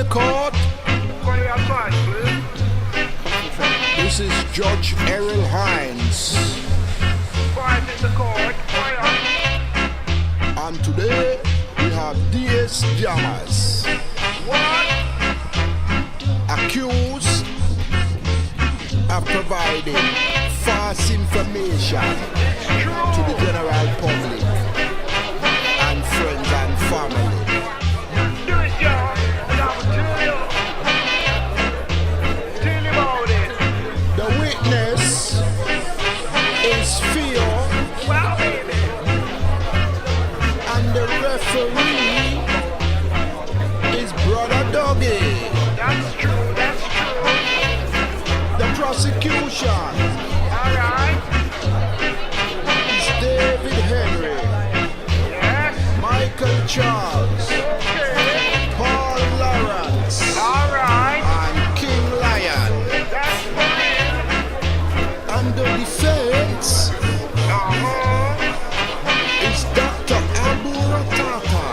the court. This is Judge Errol Hines. Quiet in the court. Quiet. And today we have DS Jammers. What? Accused of providing false information to the general public and friends and family. Do it, John, and I will tell you. Tell you about it. The witness is Theo, Well, baby. and the referee is Brother Doggy. That's true. That's true. The prosecution All right. is David Henry, Yes. Michael Charles, Okay. Paul Lawrence, All right. and King Lion. That's fine. And the defense is Dr. Aboo Rahtata,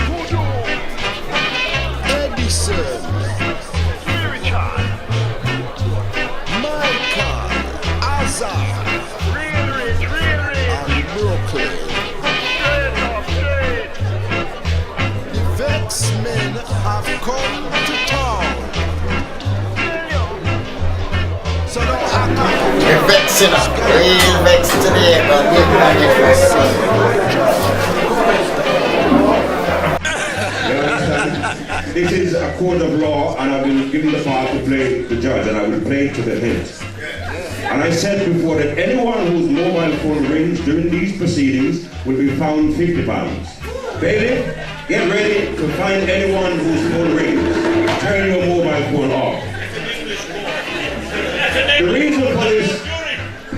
Voodoo. Edison, Spiritual. Michael, Azar, Real rich. Real rich. and Brooklyn. Straight up. Straight. The Vex Men have come to town. Tell you. So don't act like You're vexing up. Real vex today, but we're going to This is a court of law, and I've been given the power to play the judge, and I will play to the hilt. And I said before that anyone whose mobile phone rings during these proceedings will be found £50. Bailiff, get ready to find anyone whose phone rings. Turn your mobile phone off.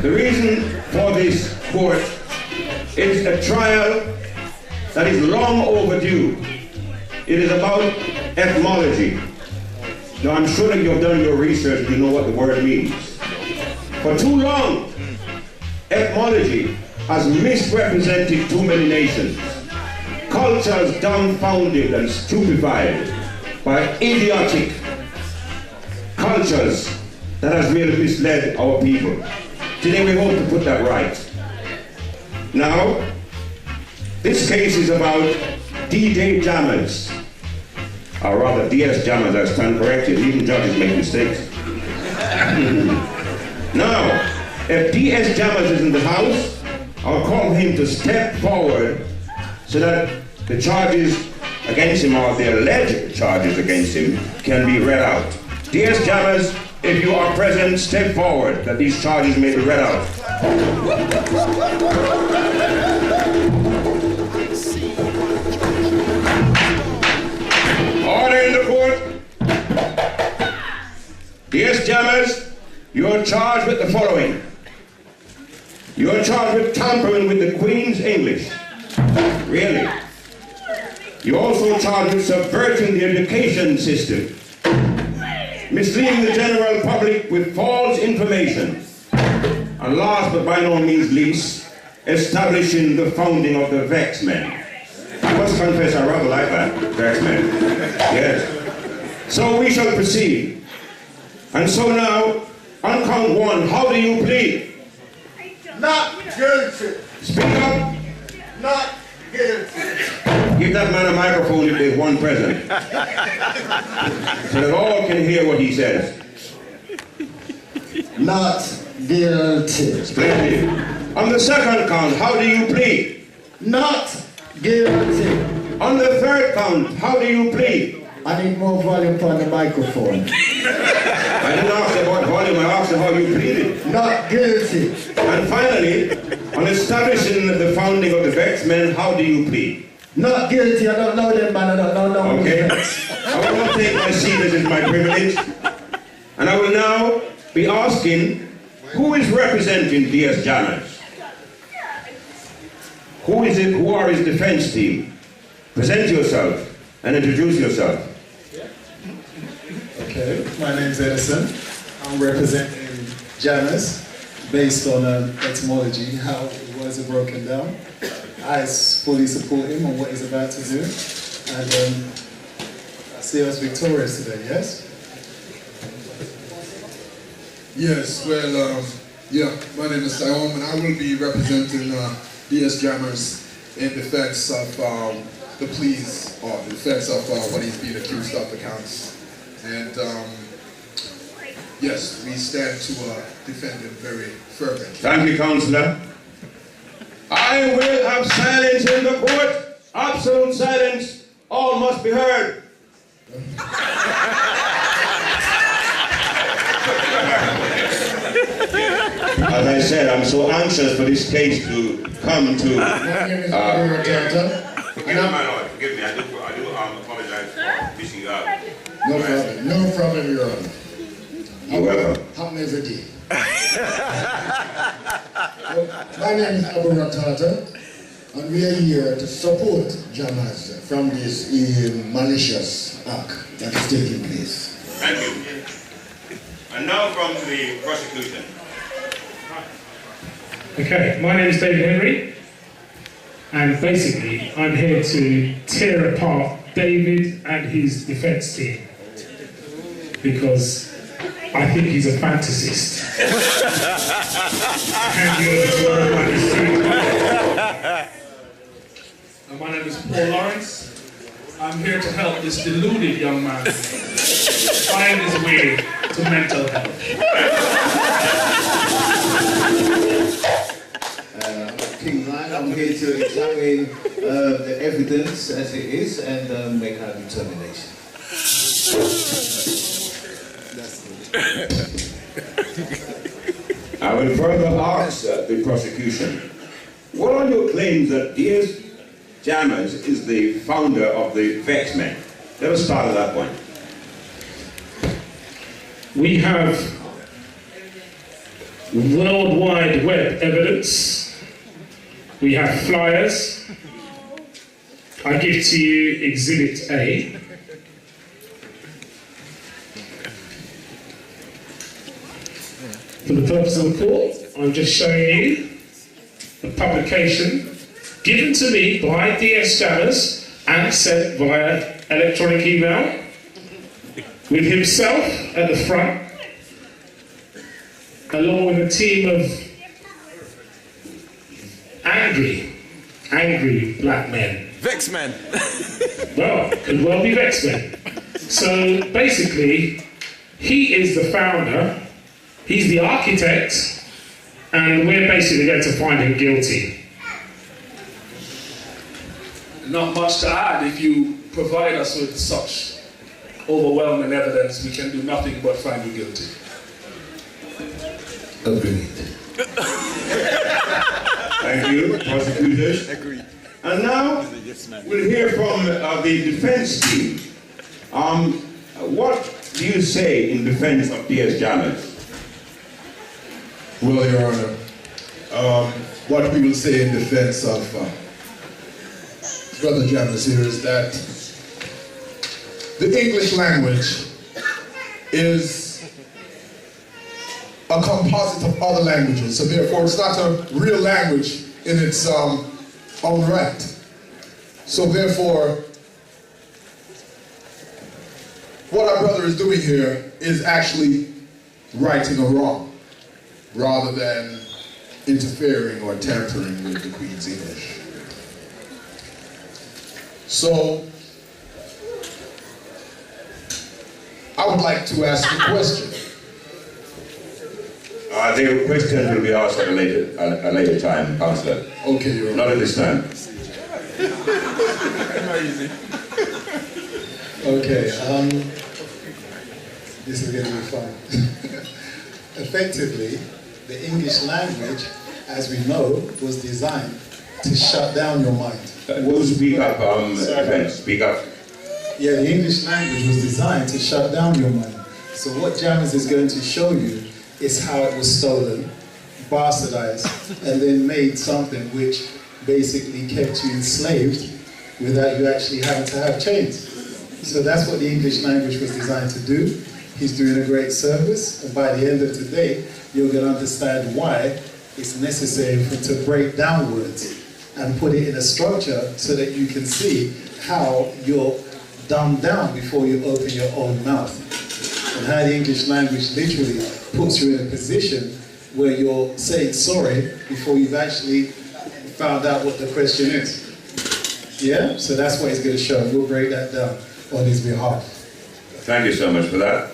The reason for this court is a trial that is long overdue. It is about etymology. Now I'm sure that you've done your research and you know what the word means. For too long, etymology has misrepresented too many nations. Cultures dumbfounded and stupefied by idiotic cultures that has really misled our people. Today we hope to put that right. Now, this case is about DJ Jammers, or rather DS Jammers, I stand corrected. Even judges make mistakes. Now, if DS Jammers is in the house, I'll call him to step forward so that the charges against him, or the alleged charges against him, can be read out. DS Jammers, if you are present, step forward that these charges may be read out. Order in the court. DS Jammers, you are charged with the following. You are charged with tampering with the Queen's English. Really? You are also charged with subverting the education system, misleading the general public with false information, and last but by no means least, establishing the founding of the Vex Men. I must confess I rather like that, Vex Men. Yes. So we shall proceed. And so now, on count one, how do you plead? Not guilty. Speak up. Not guilty. Give that man a microphone if there's one present, so that all can hear what he says. Not guilty. Splendid. On the second count, how do you plead? Not guilty. On the third count, how do you plead? I need more volume on the microphone. I didn't ask about volume, I asked how you pleaded. Not guilty. And finally, on establishing the founding of the Vex Men, how do you plead? Not guilty. I don't know them, man. I don't know. Okay. I will not take my seat as is my privilege. And I will now be asking, who is representing DS Jammers? Who is it? Who are his defense team? Present yourself and introduce yourself. Okay, my name's Edison. I'm representing Jammers based on etymology, how it was broken down. I fully support him on what he's about to do. And see us victorious today, yes? Yes, well, yeah, my name is Siayome, and I will be representing DS Jammers in defense of the pleas, or the defense of what he's being accused of accounts. And yes, we stand to defend him very fervently. Thank you, Councillor. I will have silence in the court. Absolute silence. All must be heard. As I said, I'm so anxious for this case to come to. My name is Aboo Rahtata. Forgive me, my lord. Forgive me. I do apologize for fishing you out. No problem. No problem, Your Honor. You're welcome. Happen every day. Well, my name is Aboo Rahtata, and we are here to support Jammers from this malicious act that is taking place. Thank you. And now from the prosecution. Okay, my name is David Henry, and basically I'm here to tear apart David and his defence team because I think he's a fantasist. Hand you over to everybody's team. And my name is Paul Lawrence. I'm here to help this deluded young man find his way to mental health. King Ryan, I'm here to examine the evidence as it is and make our determination. I will further ask the prosecution, what are your claims that DS Jammers is the founder of the Vex Men? Let us start at that point. We have World Wide Web evidence. We have flyers. I give to you Exhibit A. For the purpose of the court, I'm just showing you the publication given to me by DS Jammers and sent via electronic email with himself at the front, along with a team of angry black men. Vex Men! Well, could well be Vex Men. So basically, he is the founder, he's the architect, and we're basically going to find him guilty. Not much to add. If you provide us with such overwhelming evidence, we can do nothing but find you guilty. Agreed. Thank you, prosecutors. Agreed. And now we'll hear from the defense team. What do you say in defense of DS Jammers? Well, Your Honor, what we will say in defense of Brother Jammers here is that the English language is a composite of other languages, so therefore it's not a real language in its own right. So therefore, what our brother is doing here is actually righting a wrong, rather than interfering or tampering with the Queen's English. So, I would like to ask a question. The question will be asked at a later time, Councillor. Okay, Your Honor. Not at this time. Okay, this is going to be fun. Effectively, the English language, as we know, was designed to shut down your mind. Will speak up, defense, speak up. Yeah, the English language was designed to shut down your mind. So what Jammers is going to show you is how it was stolen, bastardized, and then made something which basically kept you enslaved without you actually having to have chains. So that's what the English language was designed to do. He's doing a great service, and by the end of today, you're going to understand why it's necessary to break down words and put it in a structure so that you can see how your dumbed down before you open your own mouth. And how the English language literally puts you in a position where you're saying sorry before you've actually found out what the question is. Yeah? So that's what he's going to show. We'll break that down on his behalf. Thank you so much for that.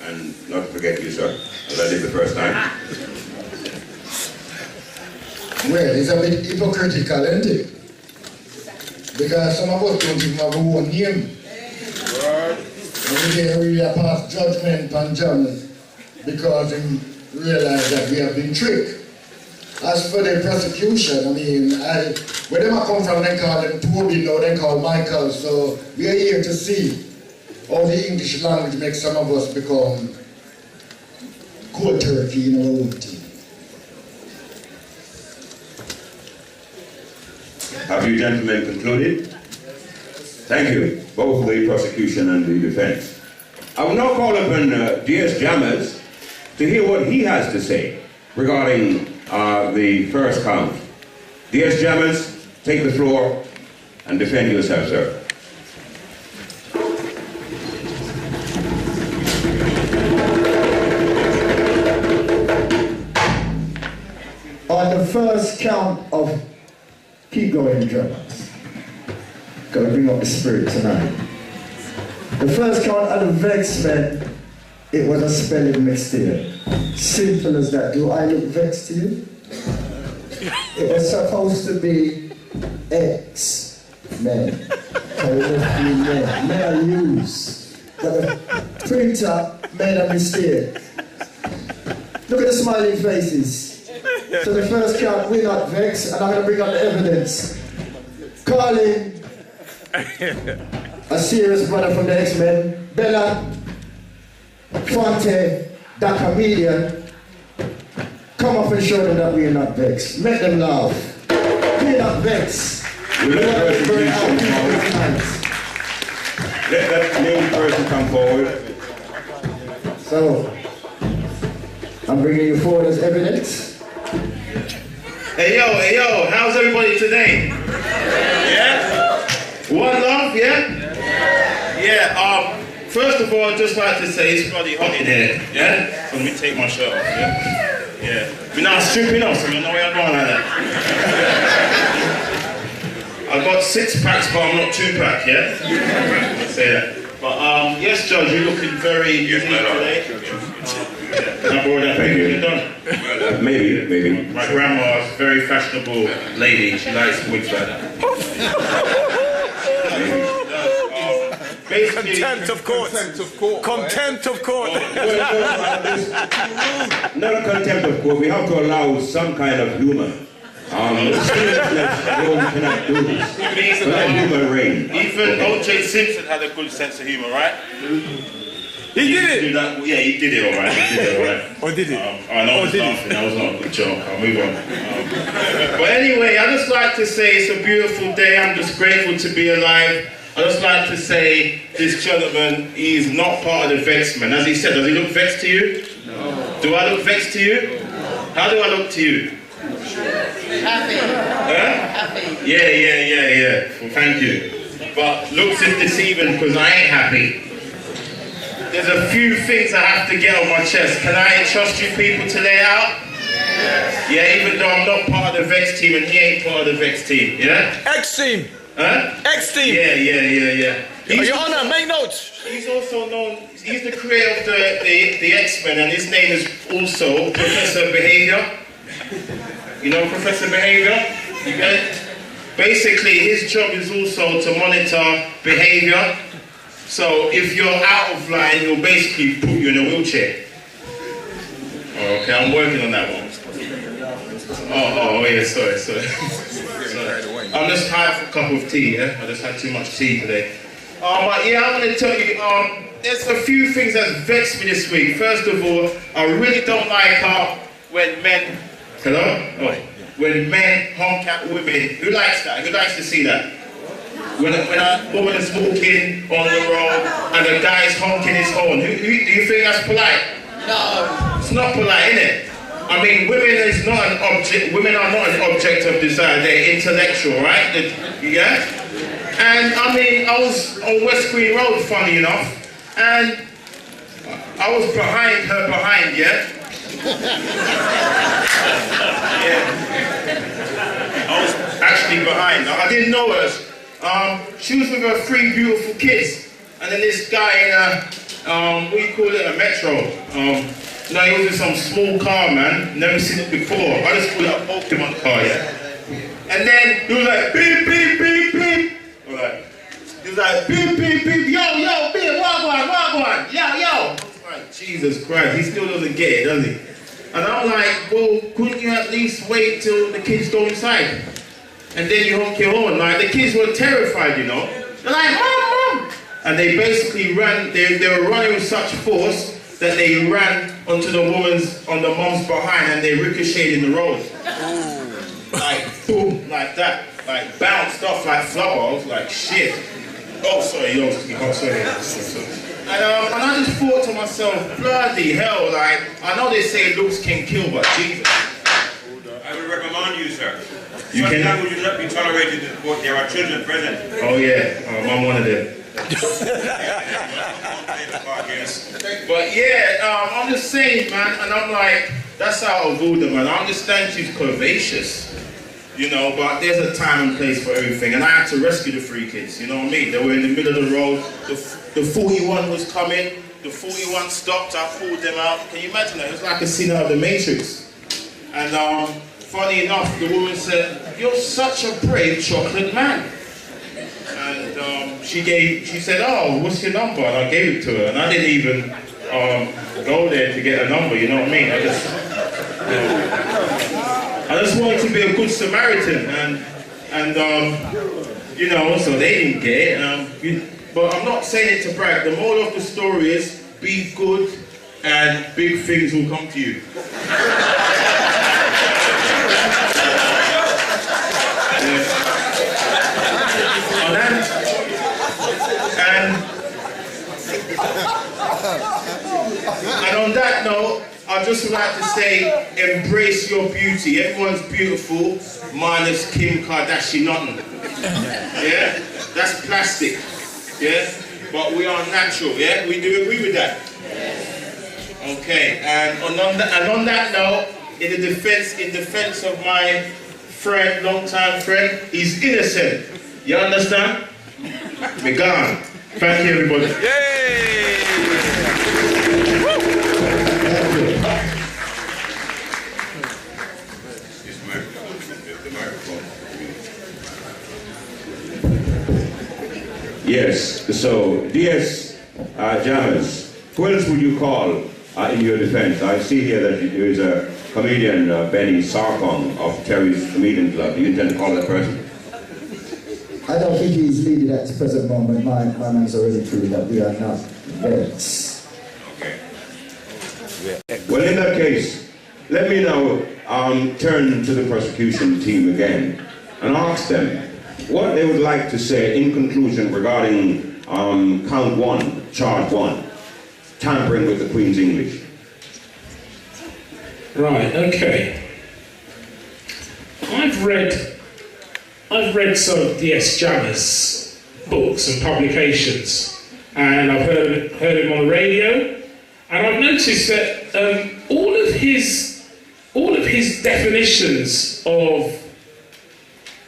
And not to forget you, sir, as I did the first time. Well, it's a bit hypocritical, isn't it? Because some of us don't even have our own name. And we can't really pass judgment on John because we realize that we have been tricked. As for the prosecution, I mean, where them come from, they call them Toby, now they call Michael, so we are here to see how the English language makes some of us become cold turkey in our own team. Have you gentlemen concluded? Thank you, both the prosecution and the defense. I will now call upon DS Jammers to hear what he has to say regarding the first count. DS Jammers, take the floor and defend yourself, sir. On the first count of keep going, drummers. Gotta bring up the spirit tonight. The first count of the Vex Men, it was a spelling mistake. Simple as that. Do I look vexed to you? It was supposed to be X Men. Men are used. But the printer made a mistake. Look at the smiling faces. So the first count, we're not vexed, and I'm going to bring up the evidence. Calling a serious brother from the X-Men, Bella-fonte Da Comedian, come up and show them that we're not vexed. Make them laugh. We're not vexed. Let that named person come forward. So, I'm bringing you forward as evidence. Hey yo, how's everybody today? Yeah? One love, yeah? Yeah, first of all, I'd just like to say it's bloody hot in here, yeah? So let me take my shirt off, yeah? Yeah. We're now stripping off, so you know where I'm going like that. I've got 6 packs, but I'm not 2-pack, yeah? Let's say that. But, yes, Judge, you're looking very unique today. Can I borrow that thing you've done? Maybe. My grandma's a very fashionable lady. She likes wigs like that. Contempt of court. Contempt of court. Not contempt of court. We have to allow some kind of humor. Seriousness, we cannot do this. Let humor reign. Even O.J. Simpson had a good sense of humor, right? He did it! Yeah, he did it alright. Or did it? I know I was laughing. That was not a good joke. I'll move on. But anyway, I just like to say it's a beautiful day. I'm just grateful to be alive. I just like to say this gentleman, he's not part of the Vex Men. As he said, does he look vexed to you? No. Do I look vexed to you? How do I look to you? Happy. Happy. Yeah. Well, thank you. But looks is deceiving because I ain't happy. There's a few things I have to get on my chest. Can I entrust you people to lay out? Yes. Yeah, even though I'm not part of the Vex team and he ain't part of the Vex team, yeah? X-team. Huh? X-team. Yeah. Your Honor, make notes. He's also known, he's the creator of the X-Men, and his name is also Professor Behavior. You know Professor Behavior? You get it? Basically, his job is also to monitor behavior. So if you're out of line, he'll basically put you in a wheelchair. Okay, I'm working on that one. Oh yeah, sorry. I'm just high for a cup of tea, yeah? I just had too much tea today. But yeah, I want to tell you, there's a few things that vexed me this week. First of all, I really don't like when men, when men honk at women. Who likes that? Who likes to see that? When a woman is walking on the road and a guy is honking his horn, do you think that's polite? No. It's not polite, is it? I mean, women are not an object of desire, they're intellectual, right? Yeah? And I mean, I was on West Green Road, funny enough, and I was behind her behind, yeah? Yeah. I was actually behind. I didn't know her. She was with her 3 beautiful kids. And then this guy in a, what do you call it, a metro. He was in some small car, man. Never seen it before. I just call it a Pokemon car, yeah? And then he was like, beep, beep, beep, beep. Alright. He was like, beep, beep, beep, yo, beep, wagwan, yo. Like, Jesus Christ, he still doesn't get it, does he? And I'm like, well, couldn't you at least wait till the kids go inside? And then you honk your horn. Like, the kids were terrified, you know? They're like, Mom! And they basically ran, they were running with such force that they ran onto the mom's behind, and they ricocheted in the road. Like, boom, like that. Like, bounced off like flubber. Like, shit. Oh, sorry, sorry. And I just thought to myself, bloody hell, like, I know they say looks can kill, but Jesus. I will reprimand you, sir. You Sometimes would you not be tolerated in court? There are children present. Oh yeah, I'm one of them. But yeah, I'm just saying, man, and I'm like, that's how I avoid them, man. I understand she's curvaceous, you know, but there's a time and place for everything. And I had to rescue the 3 kids, you know what I mean? They were in the middle of the road. The 41 was coming. The 41 stopped. I pulled them out. Can you imagine that? It was like a scene out of The Matrix. And funny enough, the woman said, "You're such a brave chocolate man." And she said, "Oh, what's your number?" And I gave it to her. And I didn't even go there to get a number, you know what I mean? I just wanted to be a good Samaritan. And you know, so they didn't get it. But I'm not saying it to brag. The moral of the story is, be good and big things will come to you. And on that note, I'd just like to say, embrace your beauty. Everyone's beautiful, minus Kim Kardashian. Yeah? That's plastic. Yeah? But we are natural, yeah? We do agree with that? Okay, and on that note, in defense of my friend, long-time friend, he's innocent. You understand? We're gone. Thank you, everybody. Yay! Yes, so, DS Jammers, who else would you call in your defense? I see here that there is a comedian, Benny Sarkong of Terry's Comedian Club. Do you intend to call that person? I don't think he's needed at the present moment. My man's already proved that we are not Vex. Okay. Well, in that case, let me now turn to the prosecution team again and ask them what they would like to say in conclusion regarding count 1, charge 1, tampering with the Queen's English. Right, okay. I've read some of DS Jammer's books and publications, and I've heard him on the radio, and I've noticed that all of his definitions of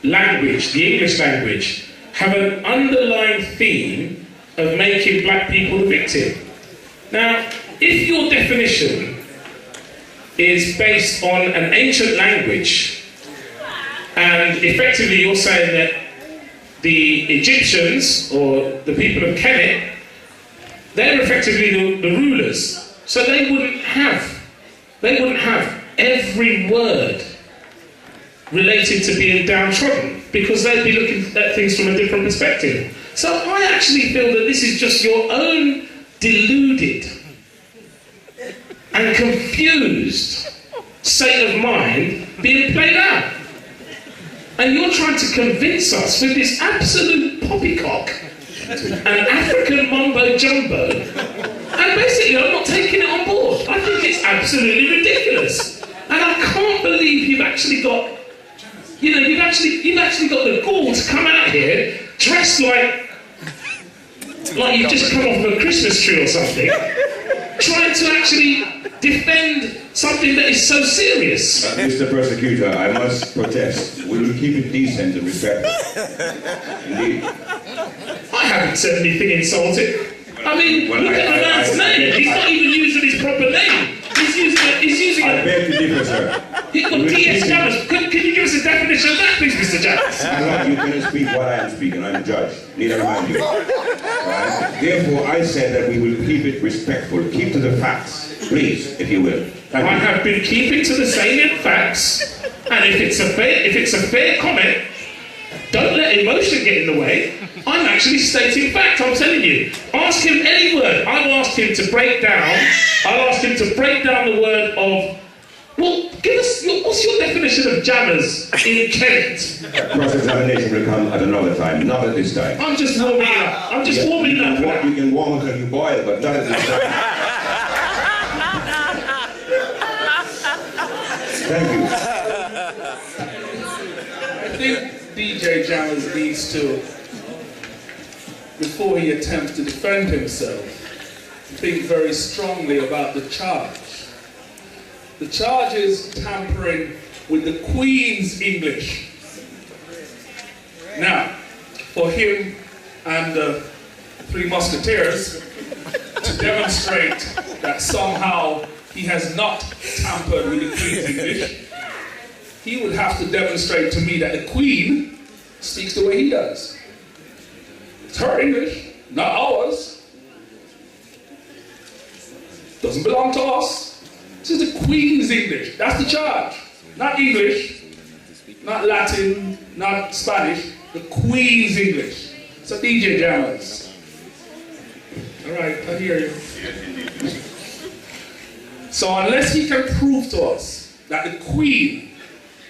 language, the English language, have an underlying theme of making black people the victim. Now, if your definition is based on an ancient language, and effectively you're saying that the Egyptians, or the people of Kemet, they're effectively the rulers, so they wouldn't have every word related to being downtrodden, because they'd be looking at things from a different perspective. So I actually feel that this is just your own deluded and confused state of mind being played out. And you're trying to convince us with this absolute poppycock and African mumbo jumbo, and basically I'm not taking it on board. I think it's absolutely ridiculous. And I can't believe you've actually got, you've actually got the gall to come out here dressed like you've just come off of a Christmas tree or something, trying to actually defend something that is so serious. Mr. Prosecutor, I must protest. We will keep it decent and respectful. Indeed. I haven't said anything insulting. I mean, look at the man's name. He's not even using his proper name. He's using I beg to differ, sir. He's got DS Jammers. Can you give us a definition of that, please, Mr. Jammers? You cannot speak what I am speaking. I'm a judge. Need I remind you? Right? Therefore, I said that we will keep it respectful. Keep to the facts, please, if you will. I have been keeping to the salient facts, and if it's a fair comment, don't let emotion get in the way. I'm actually stating fact, I'm telling you. Ask him any word. I'll ask him to break down the word of, well, give us, what's your definition of jammers in Kent? Cross-examination will come at another time, not at this time. I'm just warming up. I'm just warming up. You can warm until you boil, but not at this time. Thank you. I think DJ Jammers needs to, before he attempts to defend himself, think very strongly about the charge. The charge is tampering with the Queen's English. Now, for him and the Three Musketeers to demonstrate that somehow he has not tampered with the Queen's English, he would have to demonstrate to me that the Queen speaks the way he does. It's her English, not ours. Doesn't belong to us. This is the Queen's English. That's the charge. Not English, not Latin, not Spanish. The Queen's English. So DJ Jammers. All right, I hear you. So unless he can prove to us that the Queen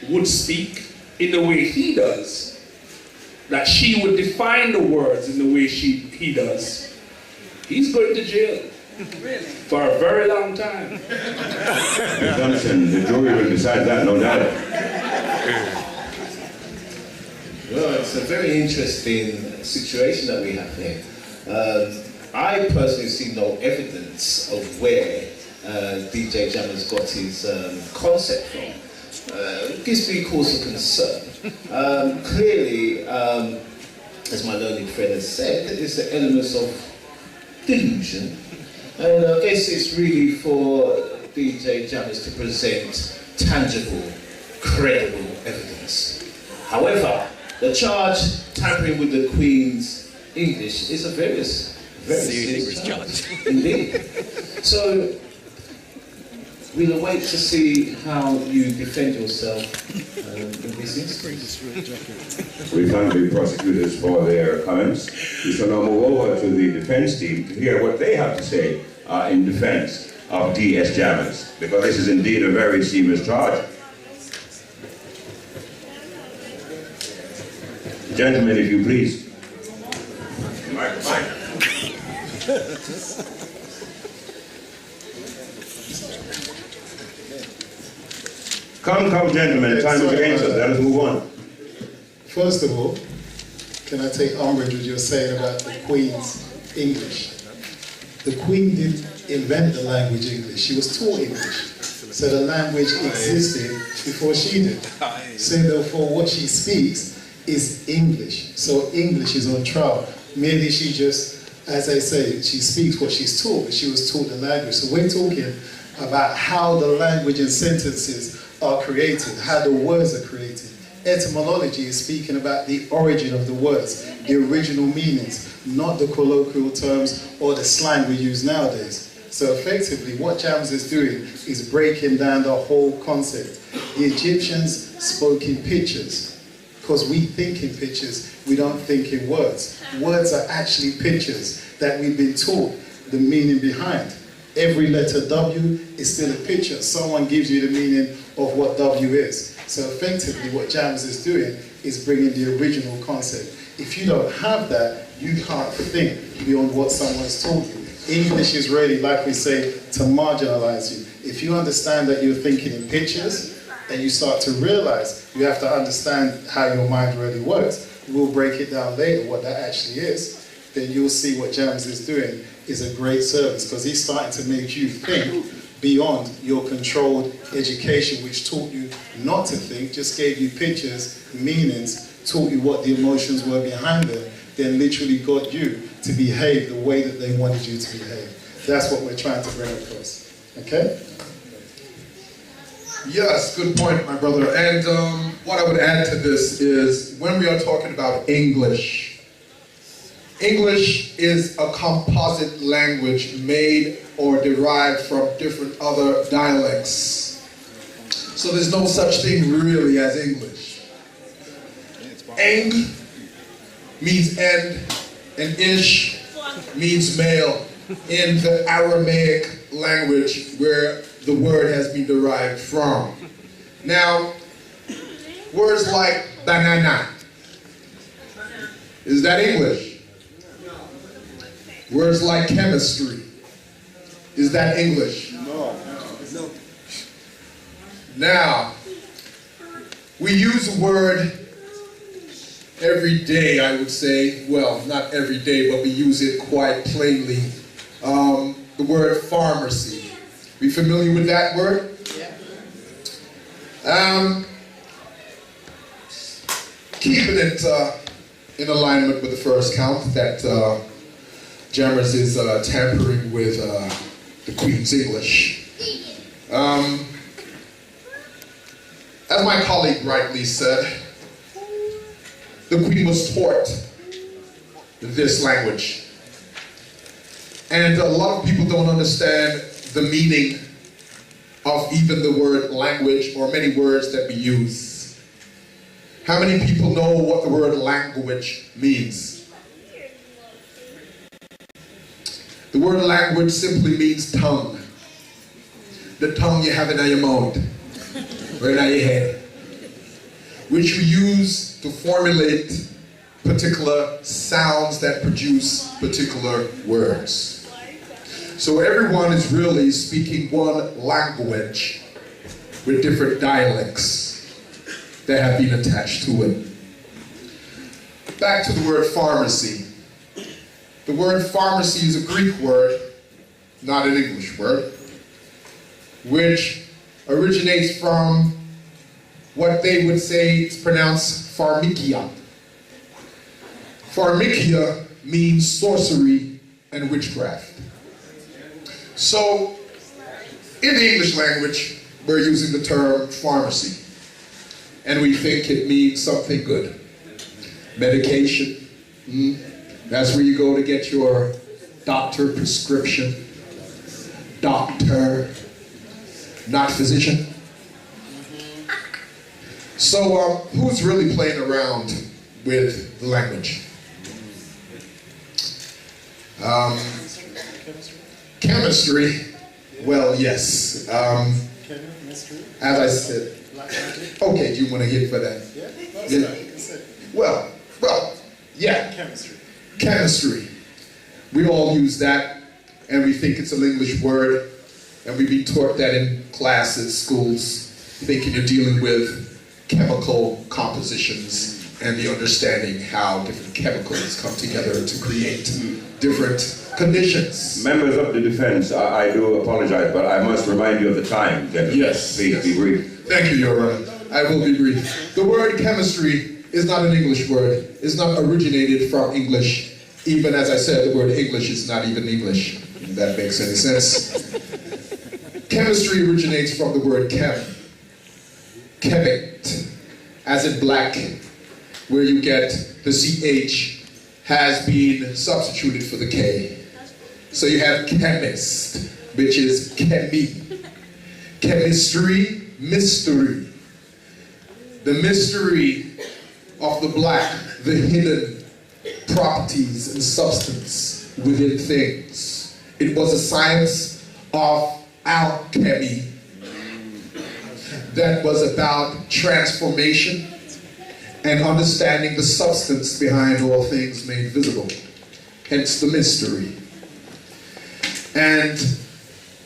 would speak in the way he does, that she would define the words in the way he does, he's going to jail. Really? For a very long time. Johnson, the jury will decide that, no doubt. Well, it's a very interesting situation that we have here. I personally see no evidence of where DJ Jammers got his concept from. It gives me cause for concern. Clearly, as my learned friend has said, it's the elements of delusion. And I guess it's really for DJ Jammers to present tangible, credible evidence. However, the charge tampering with the Queen's English is a very serious charge. Indeed. So, we'll wait to see how you defend yourself in this instance. We thank the prosecutors for their comments. We shall now move over to the defense team to hear what they have to say in defense of DS Jammers, because this is indeed a very serious charge. Gentlemen, if you please. Microphone. Come, gentlemen, time is against us. Let us move on. First of all, can I take umbrage with your saying about the Queen's English? The Queen didn't invent the language English. She was taught English. So the language existed before she did. So therefore what she speaks is English. So English is on trial. Merely she just, as I say, she speaks what she's taught, but she was taught the language. So we're talking about how the language and sentences are created, how the words are created. Etymology is speaking about the origin of the words, the original meanings, not the colloquial terms or the slang we use nowadays. So effectively, what Jammers is doing is breaking down the whole concept. The Egyptians spoke in pictures, because we think in pictures, we don't think in words. Words are actually pictures that we've been taught the meaning behind. Every letter W is still a picture. Someone gives you the meaning of what W is. So effectively what Jammers is doing is bringing the original concept. If you don't have that, you can't think beyond what someone's told you. English is really, like we say, to marginalize you. If you understand that you're thinking in pictures, and you start to realize you have to understand how your mind really works, we'll break it down later what that actually is, then you'll see what Jams is doing is a great service, because he's starting to make you think beyond your controlled education, which taught you not to think, just gave you pictures, meanings, taught you what the emotions were behind them, then literally got you to behave the way that they wanted you to behave. That's what we're trying to bring across. Okay? Yes, good point, my brother. And what I would add to this is when we are talking about English, English is a composite language made or derived from different other dialects. So there's no such thing really as English. Eng means end, and ish means male in the Aramaic language where the word has been derived from. Now, words like banana, is that English? Words like chemistry, is that English? No. Now, we use the word every day, I would say. Well, not every day, but we use it quite plainly. The word pharmacy. We familiar with that word? Yeah. Keeping it in alignment with the first count that Jammers is tampering with the Queen's English. As my colleague rightly said, the Queen was taught this language. And a lot of people don't understand the meaning of even the word language or many words that we use. How many people know what the word language means? The word language simply means tongue. The tongue you have in your mouth, or in your head, which you use to formulate particular sounds that produce particular words. So everyone is really speaking one language with different dialects that have been attached to it. Back to the word pharmacy. The word pharmacy is a Greek word, not an English word, which originates from what they would say is pronounced pharmakia. Pharmakia means sorcery and witchcraft. So, in the English language, we're using the term pharmacy, and we think it means something good. Medication, that's where you go to get your doctor prescription. Doctor, not physician. So, who's really playing around with the language? Chemistry, well, yes. As I said, okay, do you want to hit for that? Yeah. Well, yeah. Chemistry. We all use that, and we think it's an English word, and we've been taught that in classes, schools, thinking you're dealing with chemical compositions and the understanding how different chemicals come together to create different conditions. Members of the defense, I do apologize, but I must remind you of the time. Yes. Please be brief. Thank you, Your Honor. I will be brief. The word chemistry is not an English word. It's not originated from English. Even as I said, the word English is not even English, if that makes any sense. Chemistry originates from the word chem. Chemet, as in black, where you get the CH has been substituted for the K. So you have chemist, which is chemi. Chemistry, mystery. The mystery of the black, the hidden properties and substance within things. It was a science of alchemy that was about transformation and understanding the substance behind all things made visible. Hence the mystery. And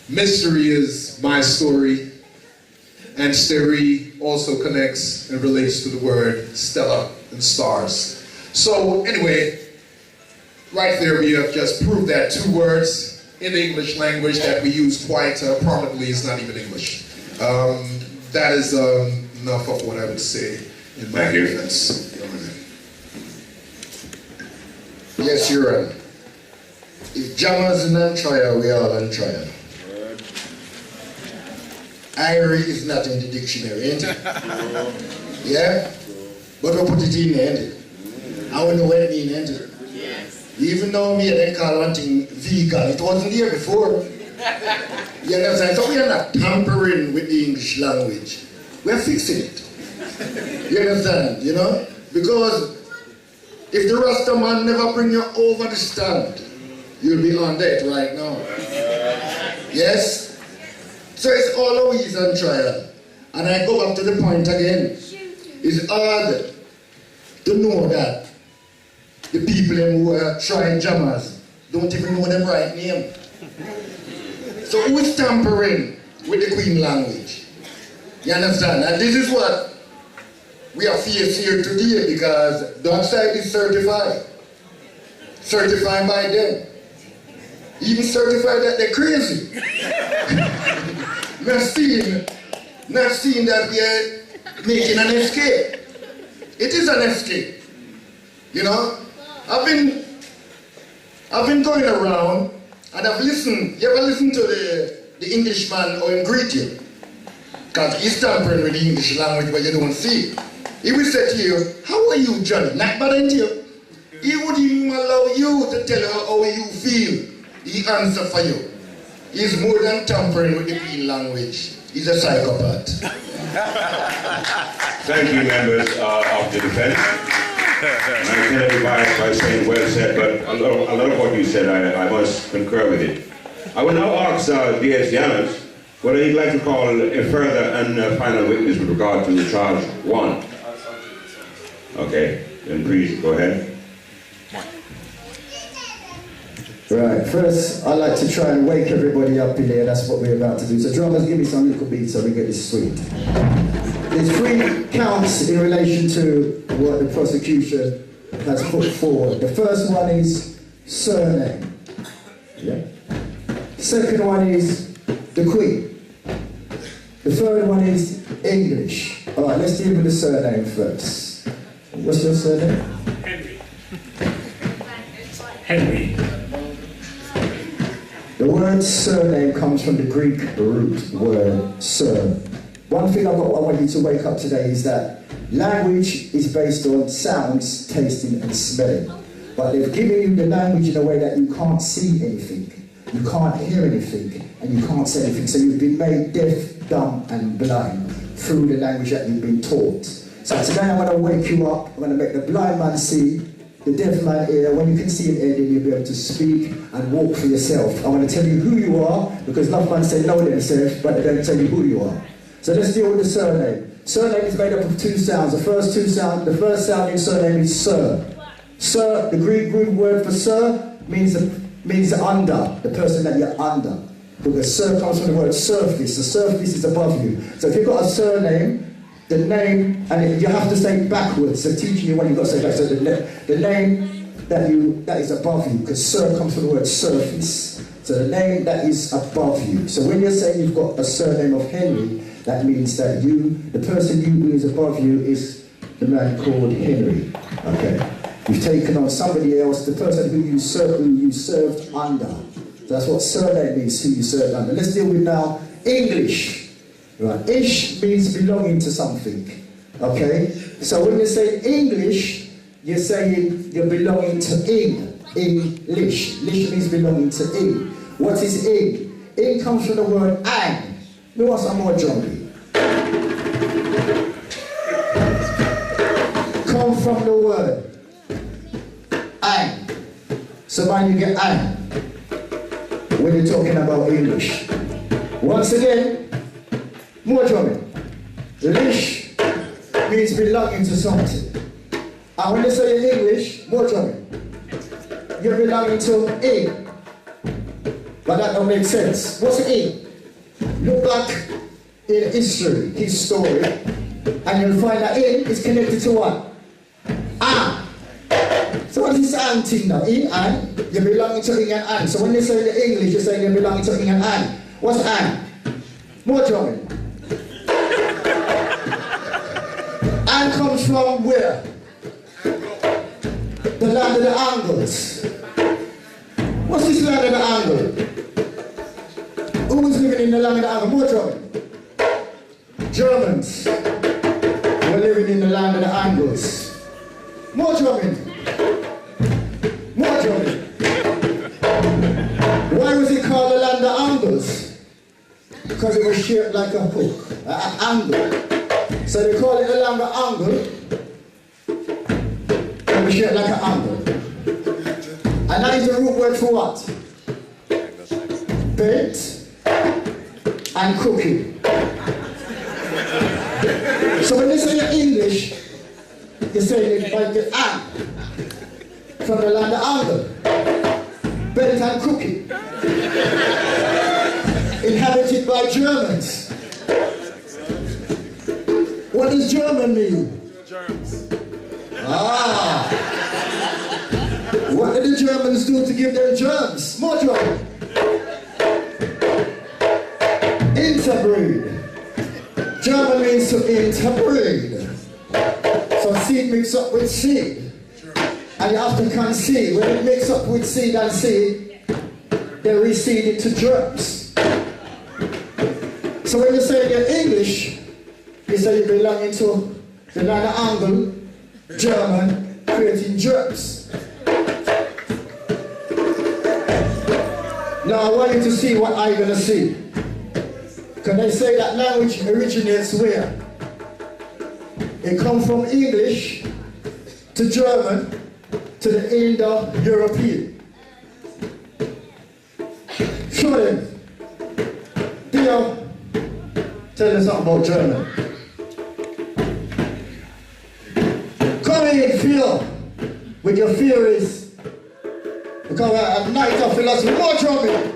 mystery is my story, and steri also connects and relates to the word stella and stars. So anyway, right there we have just proved that 2 words in the English language that we use quite prominently is not even English. That is enough of what I would say in my defense. Yes, you're right. If Jammers is on trial, we are on trial. Irie is not in the dictionary, ain't it? Yeah? But we put it in there, ain't it? I wouldn't know what it means, ain't it? Even though me they call one thing vegan, it wasn't here before. You understand? So we are not tampering with the English language. We are fixing it. You understand? You know? Because if the Rasta man never bring you over the stand, you'll be on that right now. Yes? So it's always on trial. And I go back to the point again. It's hard to know that the people who are trying jammers don't even know them right name. So who is tampering with the Queen language? You understand? And this is what we are faced here today, because that side is certified. Certified by them. Even certified that they're crazy. not seeing that we are making an escape. It is an escape. You know? I've been going around and I've listened. You ever listen to the Englishman or him greet you? Because he's tampering with the English language, but you don't see it. He will say to you, how are you, Johnny? Not bad, ain't you? He wouldn't even allow you to tell her how you feel. He answer for you. He's more than tampering with the Queen language. He's a psychopath. Thank you, members of the defense. I can everybody by saying well said, but a lot of what you said, I must concur with it. I will now ask D.S. Yanis whether he'd like to call a further and final witness with regard to charge 1. Okay, then please go ahead. Right, first I'd like to try and wake everybody up in here. That's what we're about to do. So drummers, give me some little beats so we get this sweet. There's 3 counts in relation to what the prosecution has put forward. The first one is surname. Yeah. Second one is the Queen. The third one is English. All right, let's deal with the surname first. What's your surname? Henry. The word surname comes from the Greek root word sir. One thing I want you to wake up today is that language is based on sounds, tasting and smelling. But they've given you the language in a way that you can't see anything, you can't hear anything, and you can't say anything. So you've been made deaf, dumb and blind through the language that you've been taught. So today I'm going to wake you up, I'm going to make the blind man see, the deaf man hear. When you can see and hear, then you'll be able to speak and walk for yourself. I'm going to tell you who you are, because love man say know themselves, but they don't tell you who you are. So let's deal with the surname. Surname is made up of 2 sounds. The first sound in surname is sir. Sir, the Greek root word for sir means under, the person that you're under. Because sir comes from the word surface. The surface is above you. So if you've got a surname, the name, and you have to say backwards. So teaching you when you've got to say back. So the name that is above you, because sir comes from the word surface. So the name that is above you. So when you're saying you've got a surname of Henry, that means that the person who is above you is the man called Henry. Okay. You've taken on somebody else, the person who you served under. So that's what surname means, who you served under. Let's deal with now English. Right. Ish means belonging to something. Okay? So when you say English, you're saying you're belonging to Ing. English. Lish means belonging to Ing. What is Ing? Ing comes from the word ang. We want some more jumpy. Come from the word ang. So man, you get ang when you're talking about English. Once again, more drumming. Lish means belonging to something. And when you say in English, more drumming, you're belonging to Ing. But that don't make sense. What's the in? Look back in history, his story, and you'll find that in is connected to what? An. So what is this an thing now? In and, you belong to in and an. So when you say in the English, you say you belong to in and an. What's an? More drumming. An comes from where? The land of the Angles. What's this land of the Angle? Who is living in the land of the Angle? More drumming. Germans were living in the land of the Angles. More drumming. More drumming. Why was it called the land of Angles? Because it was shaped like a hook, an angle. So they call it the land of Angle. It was shaped like an angle. And that is the root word for what? Bent and cooking. So when they say in English, you say it like the an from the land of Angle. Bent and cooking. Inhabited by Germans. What does German mean? Germs. Ah. What did the Germans do to give them germs? More German. Interbreed. German means to interbreed. So seed mixed up with seed. And you have to conceive. When it mixes up with seed and seed, they reseed it to germs. So when you say in English, you say you belong into the land of Angle, German, creating germs. Now I want you to see what I'm going to see. Can they say that language originates where? It comes from English to German to the Indo-European. Show them. Theo, tell us something about German. Come in, Phil, with your theories. Because at night of philosophy, more drumming.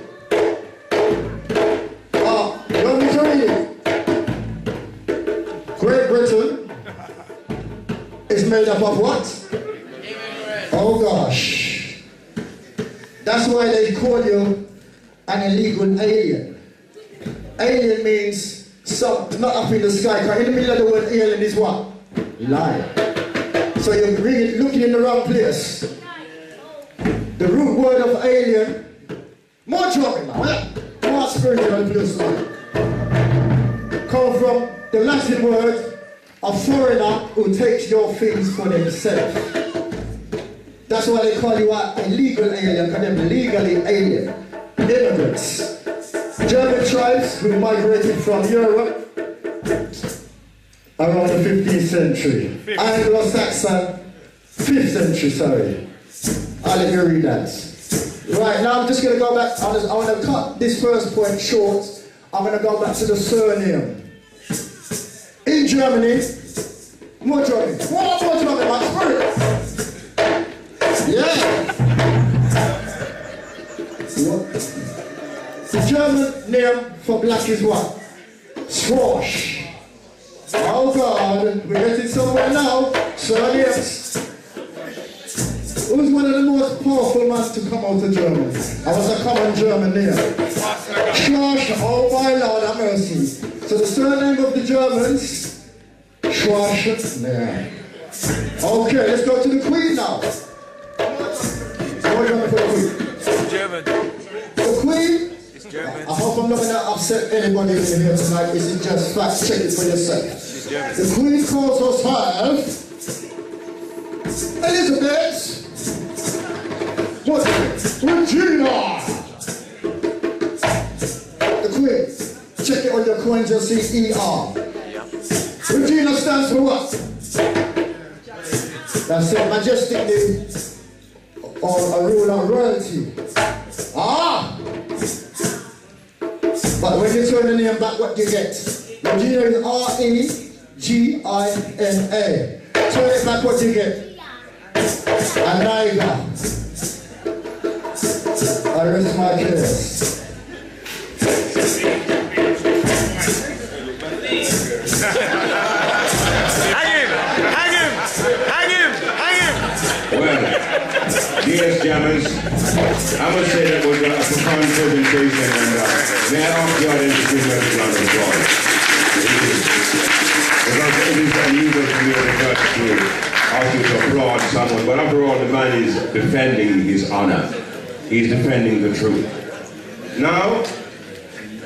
You want me to read it? Great Britain is made up of what? Oh gosh. That's why they call you an illegal alien. Alien means not up in the sky, because in the middle of the word alien is what? Lie. So you're really looking in the wrong place. The root word of alien, more drumming now, more spiritual place now, come from the Latin word, a foreigner who takes your things for themselves. That's why they call you an illegal alien, because they're legally alien. Immigrants. German tribes who migrated from Europe around the 15th century. Anglo-Saxon, 5th century, sorry. I'll let you read that. Right, now I'm just going to go back. I want to cut this first point short. I'm going to go back to the surname. In Germany, more drumming. More drumming, my spirit. Yeah. What? The German name for black is what? Squash. Oh God, we're getting somewhere now. Surnames. Who's one of the most powerful men to come out of Germany? I was a common German name. Schloss, oh my Lord, have mercy. So the surname of the Germans, Schloss. Yeah. Okay, let's go to the Queen now. What German for the Queen? German. The Queen? It's German. I hope I'm not going to upset anybody in here tonight. Is it just fact? Check it for yourself. It's German. The Queen calls herself Elizabeth. What? Regina! The Queen. Check it on your coins, you'll see ER. Regina stands for what? That's it, majestically, or a ruler of royalty. Ah! But when you turn the name back, what do you get? Regina is R-E-G-I-N-A. Turn it back, what do you get? Anaiga. I rest my case. DS Jammers, I must say that was a profound presentation, and may I ask the audience to give me a round of applause. Because it is unusual for me as a judge to ask you to applaud someone, but after all, the man is defending his honor. He's defending the truth. Now,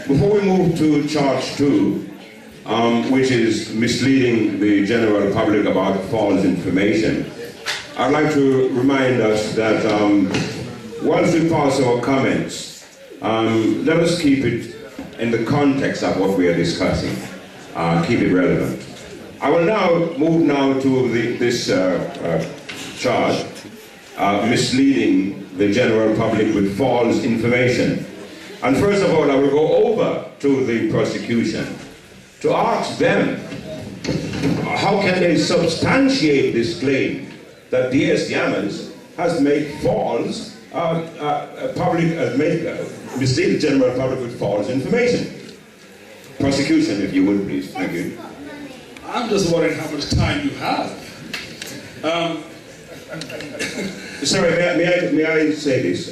before we move to charge 2, which is misleading the general public about false information, I'd like to remind us that once we pass our comments, let us keep it in the context of what we are discussing. Keep it relevant. I will now move to this charge, misleading the general public with false information. And first of all, I will go over to the prosecution to ask them, how can they substantiate this claim that DS Jammers has made false, mislead the general public with false information? Prosecution, if you would, please. Thank you. I'm just wondering how much time you have. Sorry, may I say this?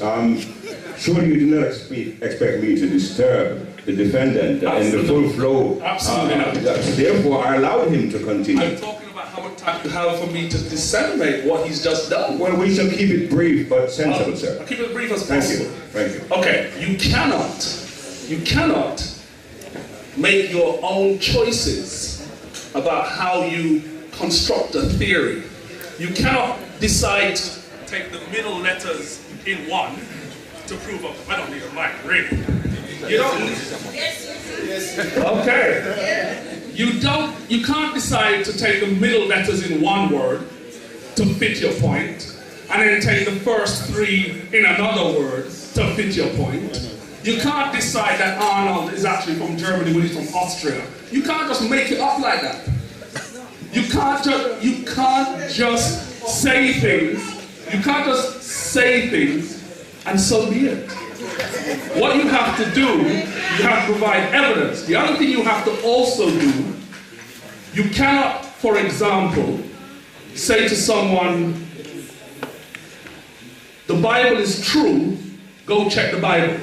Surely you do not expect me to disturb the defendant in the full flow. Absolutely not. Therefore, I allowed him to continue. I'm talking about how much time you have for me to disseminate what he's just done. Well, we shall keep it brief but sensible, sir. I'll keep it brief as Thank possible. you. Thank you. Okay, you cannot make your own choices about how you construct a theory. You cannot decide to take the middle letters in one to prove I don't need a mic, really. You don't. Okay. You can't decide to take the middle letters in one word to fit your point, and then take the first 3 in another word to fit your point. You can't decide that Arnold is actually from Germany when he's from Austria. You can't just make it up like that. You can't just say things. You can't just say things and so be it. What you have to do, you have to provide evidence. The other thing you have to also do, you cannot, for example, say to someone, the Bible is true, go check the Bible.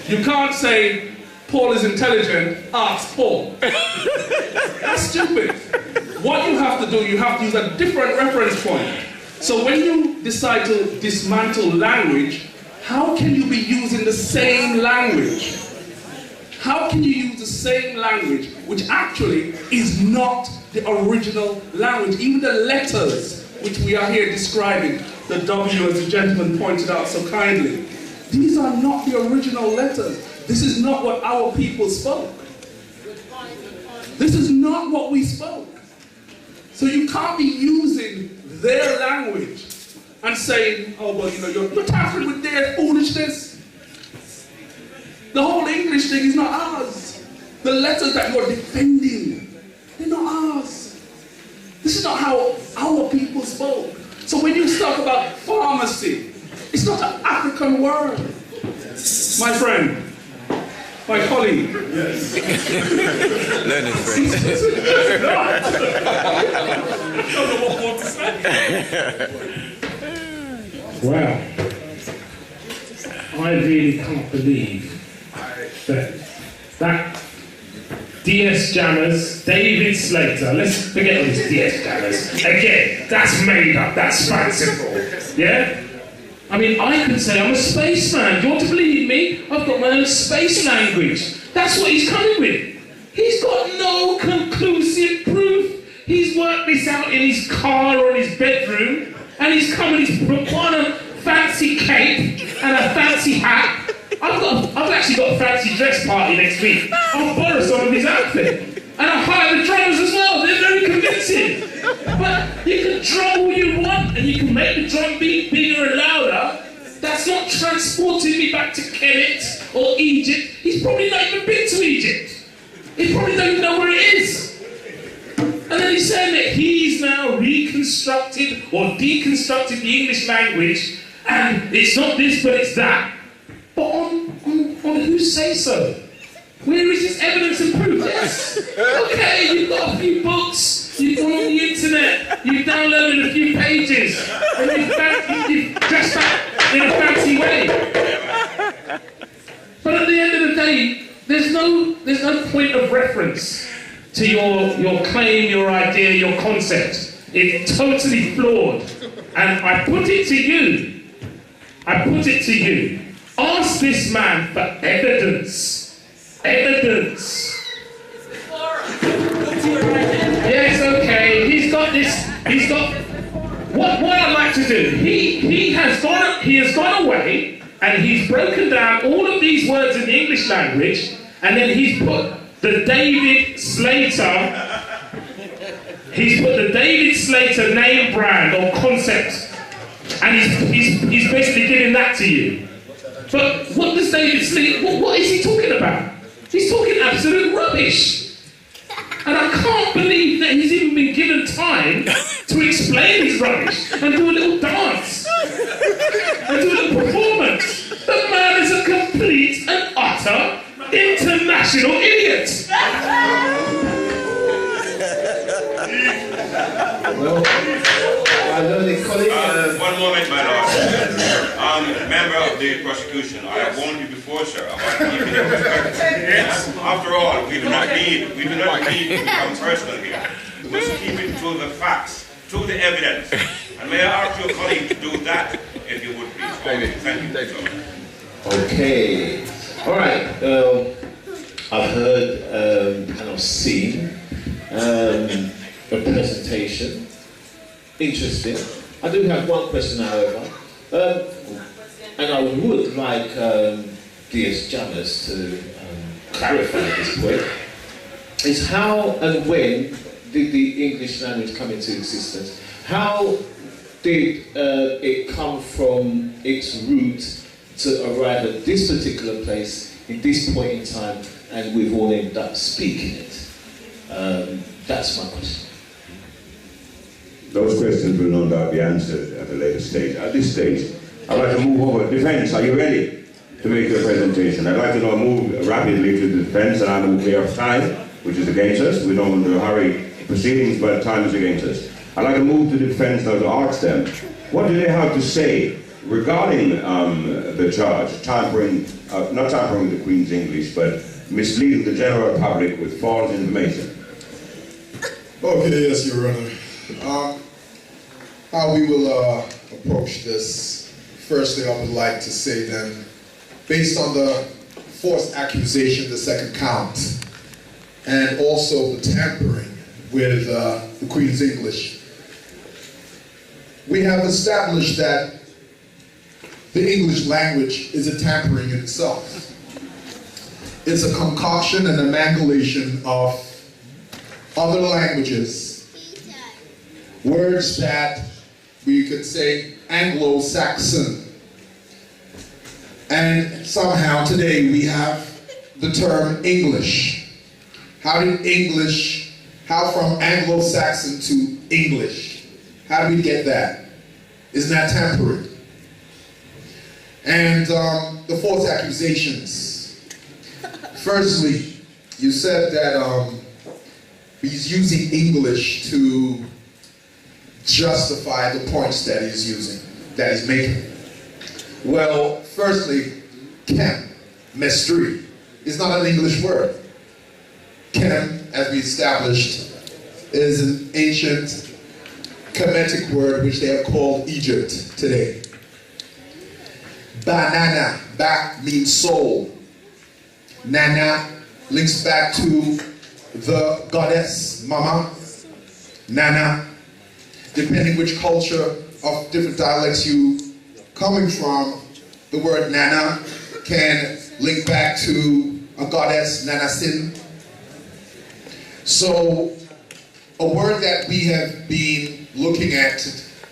You can't say, Paul is intelligent, ask Paul. That's stupid. What you have to do, you have to use a different reference point. So when you decide to dismantle language, how can you be using the same language? How can you use the same language, which actually is not the original language? Even the letters, which we are here describing, the W, as the gentleman pointed out so kindly, these are not the original letters. This is not what our people spoke. This is not what we spoke. So you can't be using their language and saying, oh, well, you're tampering with their foolishness. The whole English thing is not ours. The letters that you're defending, they're not ours. This is not how our people spoke. So when you talk about pharmacy, it's not an African word. My friend, my colleague. Yes. Learn it, friend. I don't know what more to say. Wow. I really can't believe that DS Jammers, David Slater, let's forget all this DS Jammers. Again, that's made up, that's fanciful. Yeah? I mean, I could say I'm a spaceman. Do you want to believe me? I've got my own space language. That's what he's coming with. He's got no conclusive proof. He's worked this out in his car or in his bedroom, and he's come and he's put on a fancy cape and a fancy hat. I've actually got a fancy dress party next week. I'll borrow some of his outfit. And I'll hire the drummers as well. They're very convincing. But you can drum all you want, and you can make the drum beat bigger and louder. That's not transporting me back to Kemet or Egypt. He's probably not even been to Egypt. He probably don't even know where it is. And then he's saying that he's now reconstructed or deconstructed the English language, and it's not this, but it's that. But on who say so? Where is this evidence and proof? Yes. Okay, you've got a few books, You've gone on the internet, you've downloaded a few pages, and you've dressed up in a fancy way. But at the end of the day, there's no point of reference to your claim, your idea, your concept. It's totally flawed. And I put it to you. Ask this man for evidence. Evidence. Yes, okay. He's got what I'd like to do. He has gone away and he's broken down all of these words in the English language, and then he's put the David Slater name brand or concept, and he's basically giving that to you. But what does David Slater, what is he talking about? He's talking absolute rubbish. And I can't believe that he's even been given time to explain his rubbish and do a little dance and do a little performance. The man is a complete and utter international idiot. Well, I know the colleague. One moment, my lord. Member of the prosecution, I have warned you before, sir, about keeping it respectful. After all, we do not need to become personal here. We must keep it to the facts, to the evidence. And may I ask your colleague to do that, if you would please. Thank you, sir. Okay. All right. I've heard and I've seen a presentation. Interesting. I do have one question, however, and I would like DS Jammers to clarify this point. Is how and when did the English language come into existence? How did it come from its root to arrive at this particular place in this point in time, and we've all ended up speaking it? That's my question. Those questions will no doubt be answered at a later stage. At this stage, I'd like to move over. Defense, are you ready to make your presentation? I'd like to now move rapidly to the defense, and I'm aware of time, which is against us. We don't want to hurry proceedings, but time is against us. I'd like to move to the defense now to ask them, what do they have to say regarding the charge, not tampering with the Queen's English, but misleading the general public with false information? Okay, yes, Your Honor. How we will approach this, firstly I would like to say then, based on the false accusation, the second count, and also the tampering with the Queen's English, we have established that the English language is a tampering in itself. It's a concoction and a manipulation of other languages, words that we could say Anglo-Saxon. And somehow today we have the term English. How from Anglo-Saxon to English? How do we get that? Isn't that tampering? And the false accusations. Firstly, you said that he's using English to justify the points that he's making. Well, firstly, chemistry is not an English word. Chem, as we established, is an ancient Kemetic word which they have called Egypt today. Banana, ba means soul. Nana links back to the goddess Mama. Nana, depending which culture of different dialects you coming from, the word Nana can link back to a goddess, Nanasin. So, a word that we have been looking at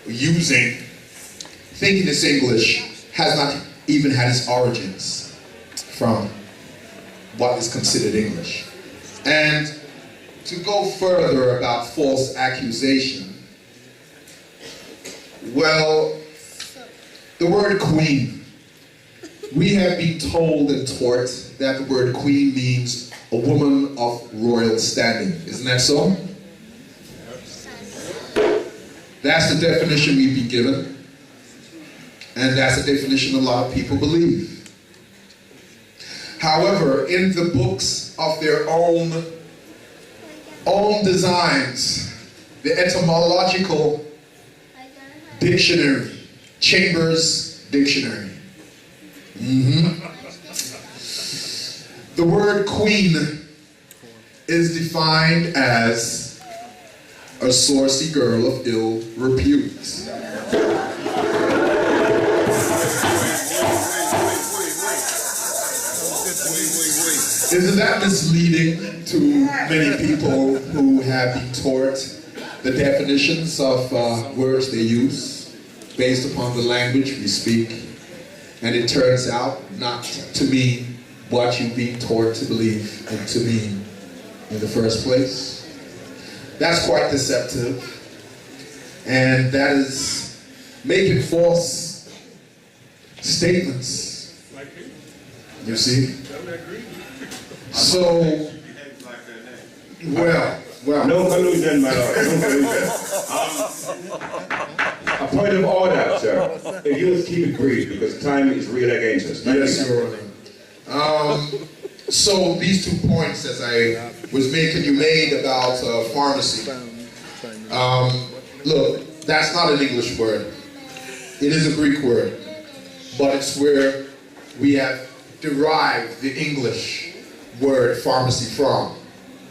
using, thinking it's English, has not even had its origins from what is considered English. And to go further about false accusation, well, the word queen, we have been told and taught that the word queen means a woman of royal standing. Isn't that so? That's the definition we've been given. And that's the definition a lot of people believe. However, in the books of their own designs, the etymological dictionary, Chambers Dictionary, the word queen is defined as a saucy girl of ill repute. Isn't that misleading to many people who have been taught the definitions of words they use based upon the language we speak, and it turns out not to mean what you've been taught to believe and to mean in the first place? That's quite deceptive, and that is making false statements. You see? So, well. No collusion, my lord. No collusion. A point of order, sir. If you would keep it brief, because time is really against us. Yes, Your Honor. So these 2 points, as I was making, you made about pharmacy. Look, that's not an English word. It is a Greek word, but it's where we have derived the English word pharmacy from.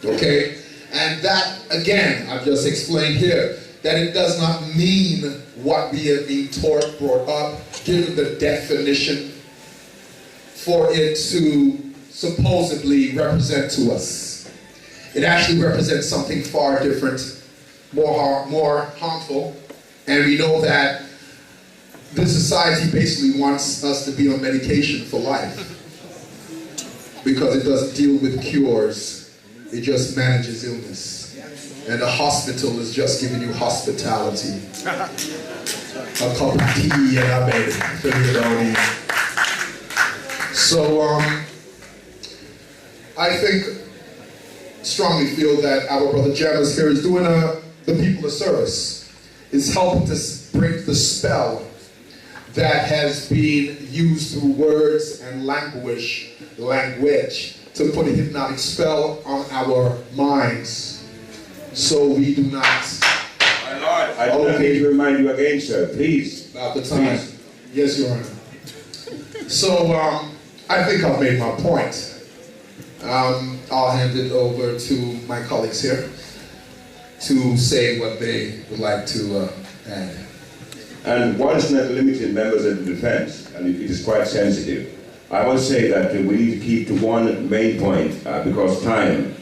Okay? And that, again, I've just explained here, that it does not mean what we have been taught, brought up, given the definition for it to supposedly represent to us. It actually represents something far different, more harmful, and we know that the society basically wants us to be on medication for life because it doesn't deal with cures. It just manages illness. And the hospital is just giving you hospitality. A cup of tea and a bed. So, I strongly feel that our brother Jamas here is doing the people a service. Is helping to break the spell that has been used through words and language to put a hypnotic spell on our minds, so we do not. My lord, I don't need to remind you again, sir. Please. About the time. Please. Yes, Your Honor. So I think I've made my point. I'll hand it over to my colleagues here to say what they would like to add. And one is not limited members of the defense, and it is quite sensitive. I will say that we need to keep to one main point because time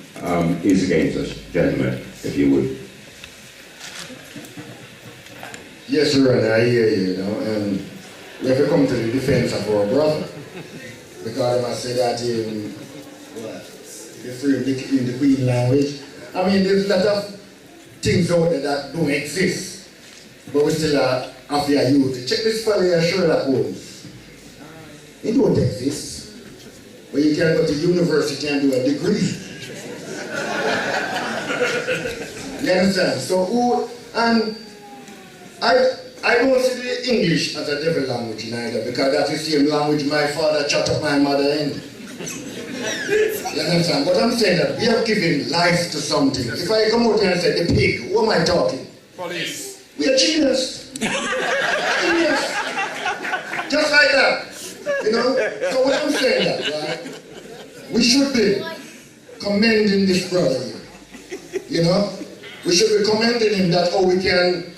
is against us, gentlemen, if you would. Yes, Your Honor, I hear you, and we have to come to the defense of our brother. Because I say that in the Queen language. I mean, there's a lot of things out there that don't exist, but we still have to use it. Check this fellow here, Sherlock Holmes. It don't exist, but you can go to university and do a degree. You understand? So and I don't see the English as a devil language neither, because that's the same language my father chat up my mother in. You understand? But I'm saying that we have given life to something. If I come out here and say the pig, who am I talking? Police. We are genius. Genius. Just like that. So what I'm saying that, right? We should be commending this brother here. We should be commending him that we can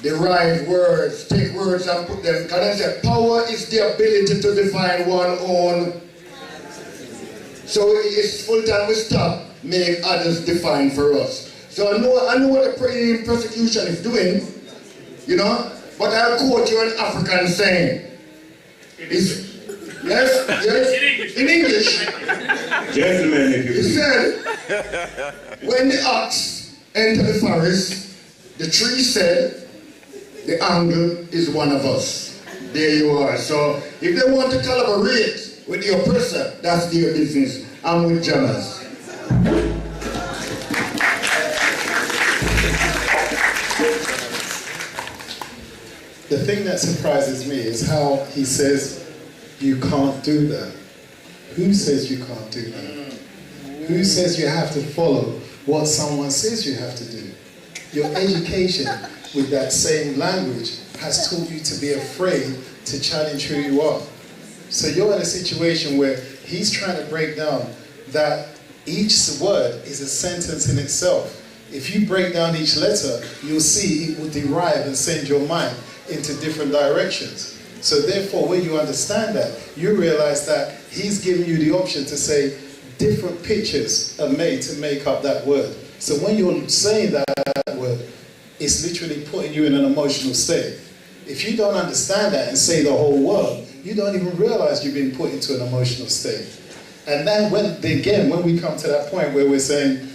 derive words, take words and put them. Can I say power is the ability to define one own. So it's full time we stop, make others define for us. So I know what the prosecution is doing, but I'll quote you an African saying. Yes, in English. Gentlemen, if you He said, when the ox entered the forest, the tree said, the angle is one of us. There you are. So if they want to collaborate with the oppressor, that's their business. I'm with Jamas. the thing that surprises me is how he says, you can't do that. Who says you can't do that? Who says you have to follow what someone says you have to do? Your education with that same language has taught you to be afraid to challenge who you are. So you're in a situation where he's trying to break down that each word is a sentence in itself. If you break down each letter, you'll see it will derive and send your mind into different directions. So therefore, when you understand that, you realize that he's giving you the option to say different pictures are made to make up that word. So when you're saying that word, it's literally putting you in an emotional state. If you don't understand that and say the whole word, you don't even realize you've been put into an emotional state. And then when we come to that point where we're saying,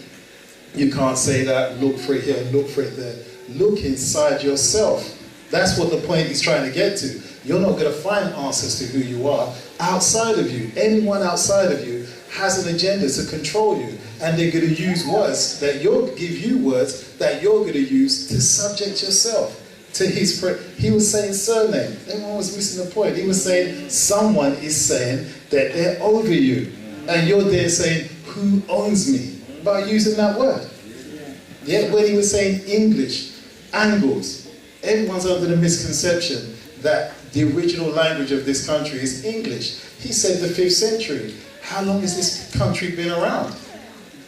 you can't say that, look for it here, look for it there, look inside yourself. That's what the point he's trying to get to. You're not going to find answers to who you are outside of you. Anyone outside of you has an agenda to control you. And they're going to use words that give you words that you're going to use to subject yourself to his he was saying surname. Everyone was missing the point. He was saying someone is saying that they're over you. And you're there saying, who owns me? By using that word. Yeah, when he was saying English, angles, everyone's under the misconception that the original language of this country is English. He said the 5th century. How long has this country been around?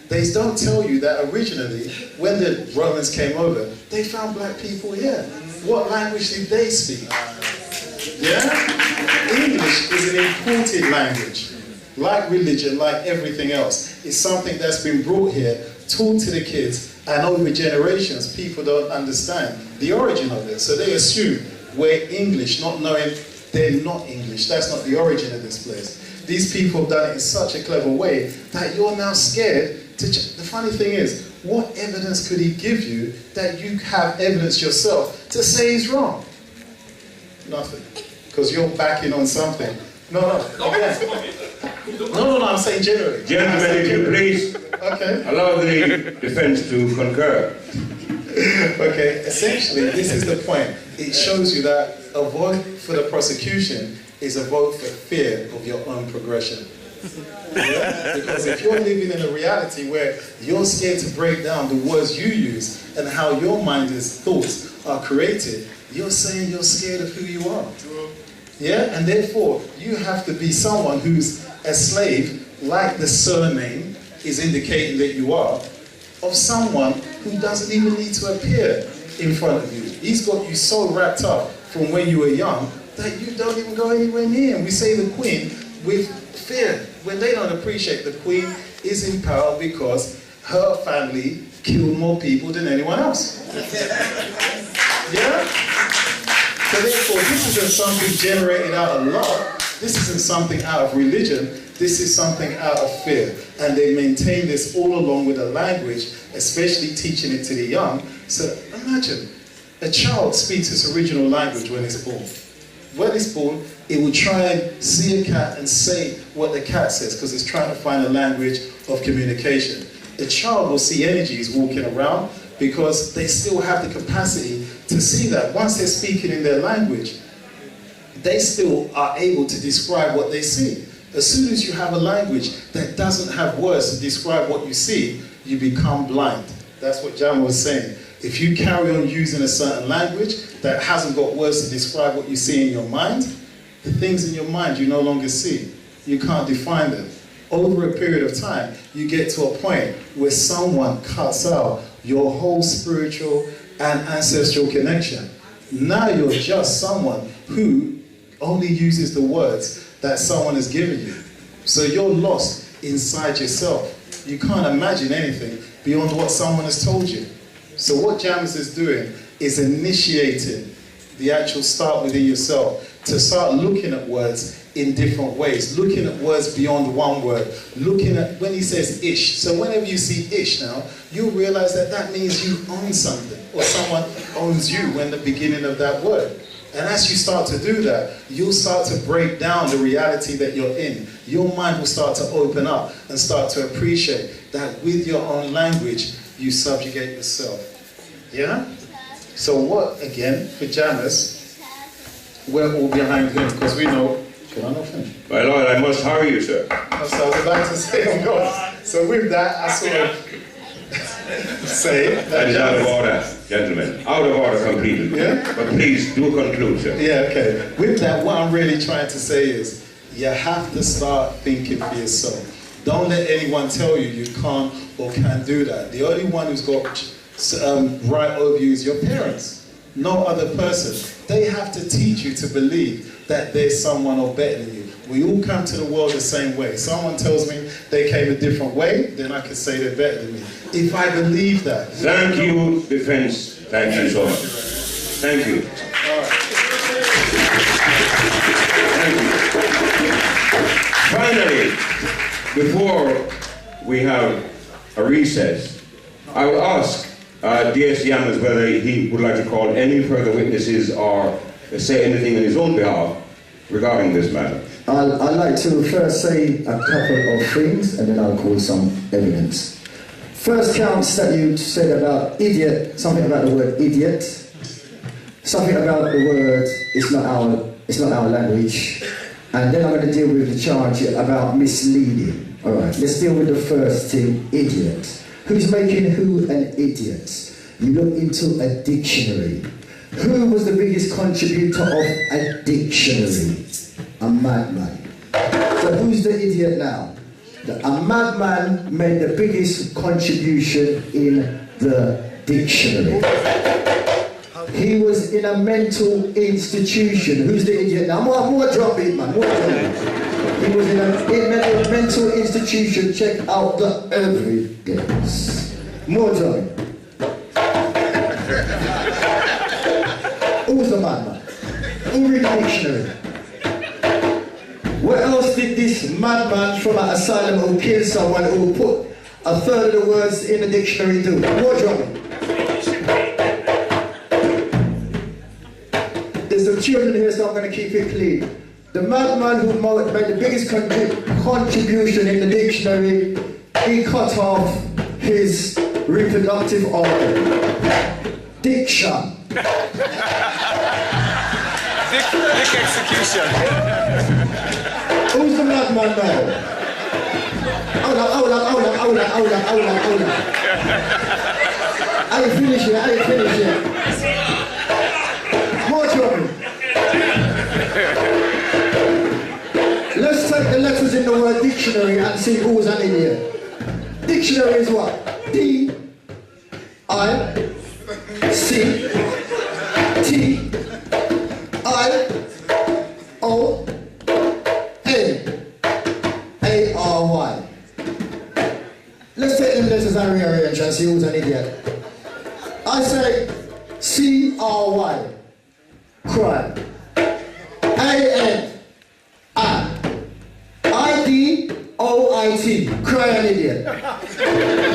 They don't tell you that originally, when the Romans came over, they found black people here. What language did they speak? Yeah? English is an imported language. Like religion, like everything else. It's something that's been brought here, taught to the kids, and over generations, people don't understand the origin of it. So they assume we're English, not knowing they're not English. That's not the origin of this place. These people have done it in such a clever way that you're now scared to the funny thing is, what evidence could he give you that you have evidence yourself to say he's wrong? Nothing. Because you're backing on something. No, I'm saying generally. Gentlemen, if you please allow the defense to concur. Okay, essentially, this is the point. It shows you that a vote for the prosecution is a vote for fear of your own progression. Yeah? Because if you're living in a reality where you're scared to break down the words you use and how your mind's thoughts are created, you're saying you're scared of who you are. Yeah? And therefore, you have to be someone who's a slave, like the surname is indicating that you are, of someone who doesn't even need to appear in front of you. He's got you so wrapped up from when you were young that you don't even go anywhere near him. We say the queen with fear. When they don't appreciate the queen is in power because her family killed more people than anyone else. Yeah? So therefore, this isn't something generated out of love. This isn't something out of religion. This is something out of fear. And they maintain this all along with a language, especially teaching it to the young. So imagine, a child speaks its original language when it's born. When it's born, it will try and see a cat and say what the cat says because it's trying to find a language of communication. A child will see energies walking around because they still have the capacity to see that. Once they're speaking in their language, they still are able to describe what they see. As soon as you have a language that doesn't have words to describe what you see, you become blind. That's what Jama was saying. If you carry on using a certain language that hasn't got words to describe what you see in your mind, the things in your mind you no longer see. You can't define them. Over a period of time, you get to a point where someone cuts out your whole spiritual and ancestral connection. Now you're just someone who only uses the words that someone has given you. So you're lost inside yourself. You can't imagine anything beyond what someone has told you. So what James is doing is initiating the actual start within yourself to start looking at words in different ways, looking at words beyond one word, looking at when he says ish. So whenever you see ish now, you'll realize that that means you own something or someone owns you when the beginning of that word. And as you start to do that, you'll start to break down the reality that you're in. Your mind will start to open up and start to appreciate that with your own language, you subjugate yourself. Yeah? So what, again, for Janus, we're all behind him because we know. Can I not finish? My lord, I must hurry you, sir. So I was about to say, oh God. So with that, I sort of say that is out of order, gentlemen. Out of order completely. Yeah? But please do conclude, sir. Yeah, okay. With that, what I'm really trying to say is you have to start thinking for yourself. Don't let anyone tell you you can't or can do that. The only one who's got right over you is your parents. No other person. They have to teach you to believe that there's someone or better than you. We all come to the world the same way. Someone tells me they came a different way, then I can say they're better than me. If I believe that. Thank you, defense. Thank you so much. Thank you. All right. Finally, before we have a recess, I will ask D.S. Yamas whether he would like to call any further witnesses or say anything on his own behalf regarding this matter. I'd like to first say a couple of things and then I'll call some evidence. First counts that you said about idiot, something about the word idiot, something about the word it's not our language, and then I'm going to deal with the charge about misleading. Alright, let's deal with the first thing, idiot. Who's making who an idiot? You look into a dictionary. Who was the biggest contributor of a dictionary? A madman. So who's the idiot now? A madman made the biggest contribution in the dictionary. He was in a mental institution. Who's the idiot now? More drop beat, man. More drop beat. He was in a mental institution. Check out the evidence. More drop beat. Who's the madman? Who read the dictionary? What else did this madman from an asylum who killed someone who put a third of the words in the dictionary do? More drop beat. There's some children here, so I'm going to keep it clean. The madman who made the biggest contribution in the dictionary, he cut off his reproductive organ. Diction. Dick execution. Who's the madman now? Hold on. I ain't finished yet. More trouble. Let's take the letters in the word dictionary and see who's an idiot. Dictionary is what? D-I-C-T-I-O-N-A-R-Y. Let's take them letters and rearrange and see who's an idiot. I say C-R-Y. Cry. A-N-I-D-O-I-T. Cry an idiot.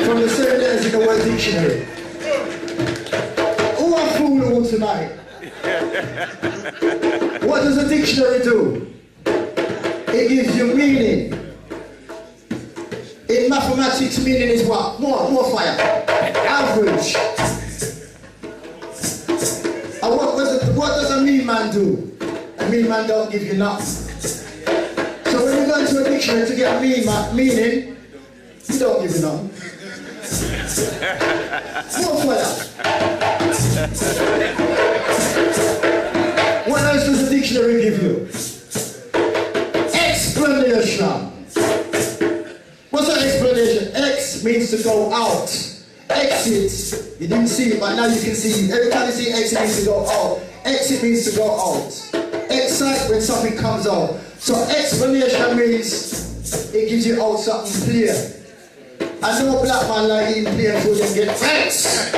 From the same letters in the word dictionary. Who are fooling tonight? What does a dictionary do? It gives you meaning. In mathematics, meaning is what? More fire. Average. And what does a mean man do? A mean man don't give you nothing. So when you go into a dictionary to get meaning, you don't give you nothing. More fire. What else does a dictionary give you? Explanation. What's an explanation? X means to go out. Exit, you didn't see it, but now you can see it. Every time you see exit, it means to go out. Exit means to go out. Excite when something comes out. So explanation means it gives you out something clear. I know a black man like eating plain food and get vexed.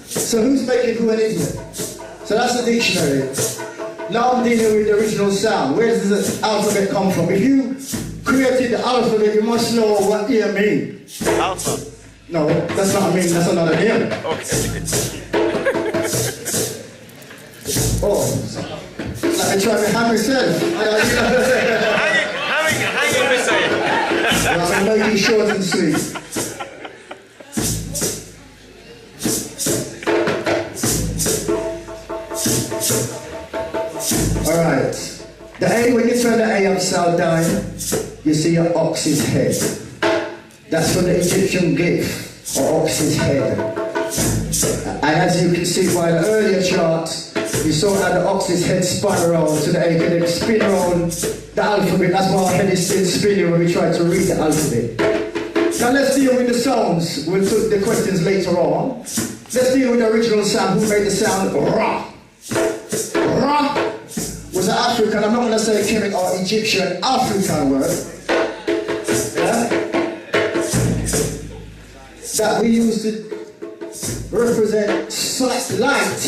So who's making who an idiot? So that's the dictionary. Now I'm dealing with the original sound. Where does the alphabet come from? If you created the alphabet, you must know what ear means. Alpha. No, that's not a mean, that's another name. Okay. Oh, like I try to have myself. Hang yourself. I'm making short and sweet. The A, when you turn the A upside down, you see an ox's head. That's from the Egyptian glyph, or ox's head. And as you can see by the earlier chart, you saw how the ox's head spun around, so the A can spin around the alphabet. That's why our head is still spinning when we try to read the alphabet. Now let's deal with the sounds. We'll put the questions later on. Let's deal with the original sound. Who made the sound Ra? Ra was an African, I'm not going to say Kemet or Egyptian, African word. Yeah? That we use to represent light.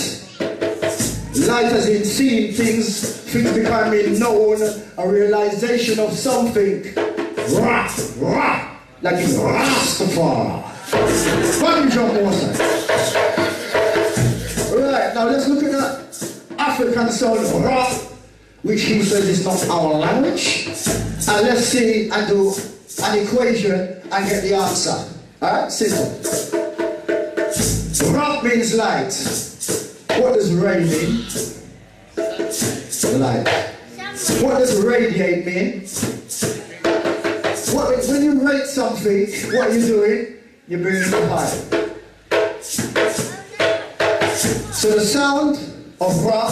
Light as in seeing things becoming known, a realization of something. Ra, ra. Like in Rastafari. Right, now let's look at the African sound Ra, which he says is not our language. And let's see and do an equation and get the answer. Alright, simple. Ra means light. What does ray mean? Light. What does radiate mean? When you rate something, what are you doing? You're bringing it high. So the sound of Ra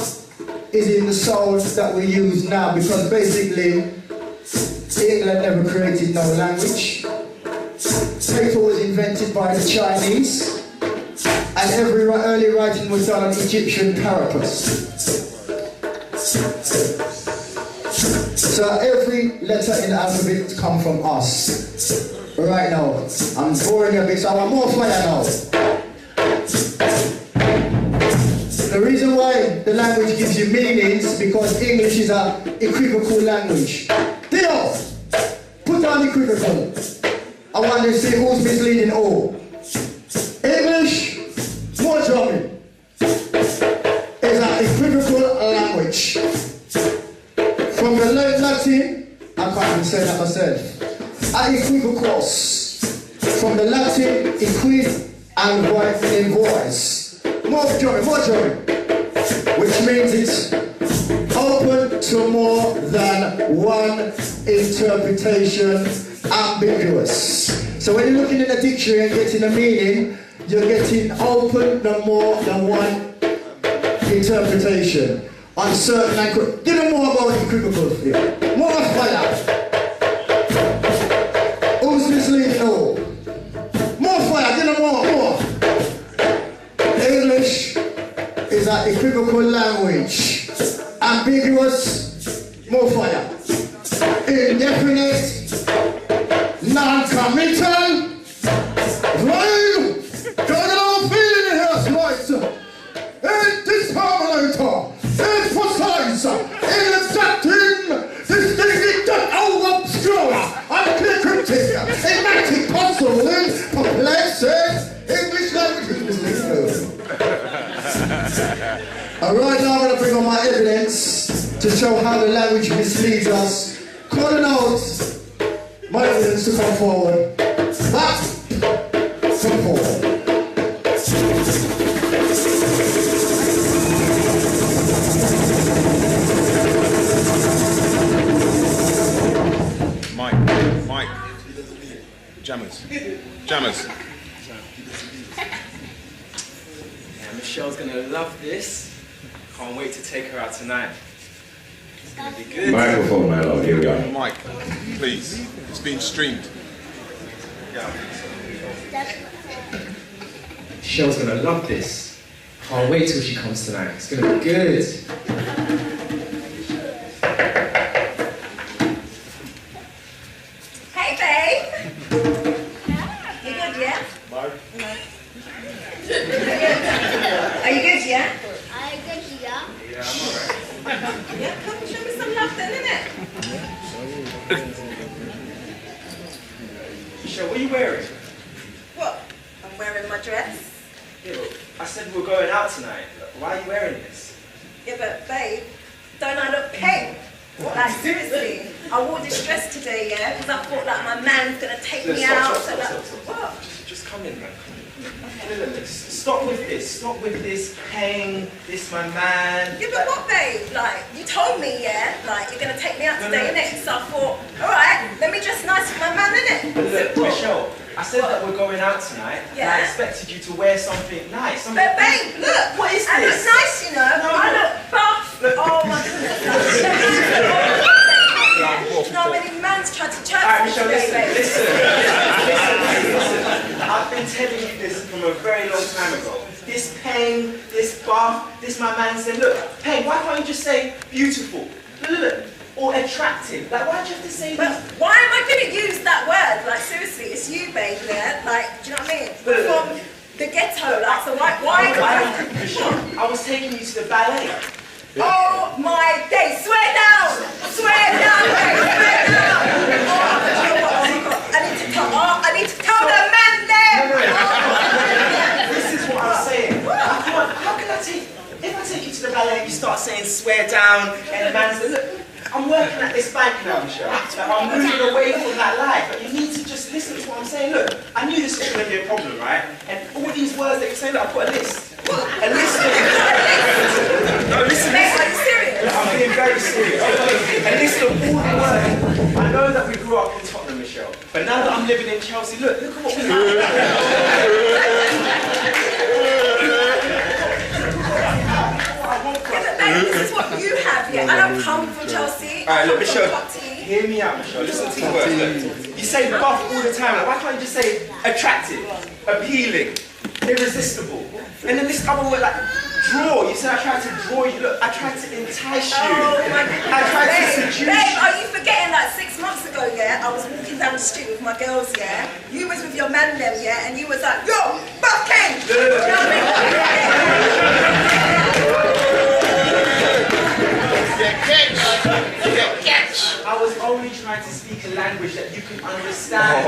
is in the sound that we use now, because basically England never created no language. Paper was invented by the Chinese, and every early writing was done on Egyptian papyrus. So every letter in the alphabet comes from us. Right now, I'm boring a bit, so I want more fire now. The reason why the language gives you meanings, because English is an equivocal language. Theo, put down equivocal. I want to see who's misleading all. English, more drumming, is an equivocal language. From the late Latin, I can't even say that myself. Equivocus. From the Latin, equiv and voice in voice. More drumming. Which means it's open to more than one interpretation, ambiguous. So when you're looking in a dictionary and getting a meaning, you're getting open to more than one interpretation. Uncertain and give them more about equivocal here. More fire. Who's misleading all? More fire, give them more. English is an equivocal language. Ambiguous, more fire. Indefinite, non-committal, right? Got it all feeling in here, right? Indiscriminator. Precise, exacting, distinct, obscure, unclear, cryptic, enigmatic, puzzling, perplexing, English language is misleading. Alright, now I'm going to bring on my evidence to show how the language misleads us. Calling out my evidence to come forward. Back, come forward. Mike. Jammers. Yeah, Michelle's gonna love this. Can't wait to take her out tonight. It's gonna be good. Microphone, my love. Here we go. Mike, please. It's being streamed. Michelle's gonna love this. Can't wait till she comes tonight. It's gonna be good. Hey, babe. You good, yeah? No. Are you good, yeah? I'm good, yeah. Yeah, I'm alright. Yeah, come and show me some love then, innit? Michelle, what are you wearing? What? I'm wearing my dress. Yeah, but I said we're going out tonight. Why are you wearing this? Yeah, but babe, don't I look peg? Like, seriously, I wore this dress today, yeah? Because I thought, like, my man's going to take me out. Stop. What? Just come in, man. Stop with this. Stop with this pain, this my man. Yeah, but what, babe? Like, you told me, yeah? Like, you're going to take me out today, innit? So I thought, alright, let me dress nice for my man, innit? But look, Michelle, I said that we're going out tonight, Yeah. and I expected you to wear something nice. Something But babe, look! What is I this? look nice, you know? No, I no. look buff! Oh my goodness. Do you know how many man's tried to church Alright, me Michelle, today, listen. babe? I've been telling you this from a very long time ago. This pain, this buff, this my man said, look, pain, why can't you just say beautiful? Look. Or attractive. Like, why do you have to say But that? why am I going to use that word? Like, seriously, it's you, babe, yeah? Like, do you know what I mean? But- From the ghetto, like, so why I was taking you to the ballet. Oh my days, swear down! Swear down, babe, swear down! Oh, I need to tell the man there! This is what I'm saying. How can I take, if I take you to the ballet and you start saying swear down, and the man says, look, I'm working at this bank now, Michelle. Like, I'm moving away from that life. Like, you need to just listen to what I'm saying. Look, I knew this was going to be a problem, right? And all these words that you're saying, look, I put a list. A list of... No, listen. Mate, are you serious? Look, I'm being very serious. A list of all the words. I know that we grew up in Tottenham, Michelle, but now that I'm living in Chelsea, look at what we This is what you have, yeah? I don't come from Chelsea. Alright, look, I come Michelle, from Totty. hear me out, Michelle. Listen to the words. Look, you say buff all the time. Like, why can't you just say attractive, appealing, irresistible? And then this other word, like draw. You said I tried to draw you. Look, I tried to entice you. Oh my goodness. I tried to seduce Babe, you. are you forgetting that 6 months ago, yeah? I was walking down the street with my girls, yeah? You was with your man them, yeah? And you was like, yo, Buff King! Do you know what I was only trying to speak a language that you can understand.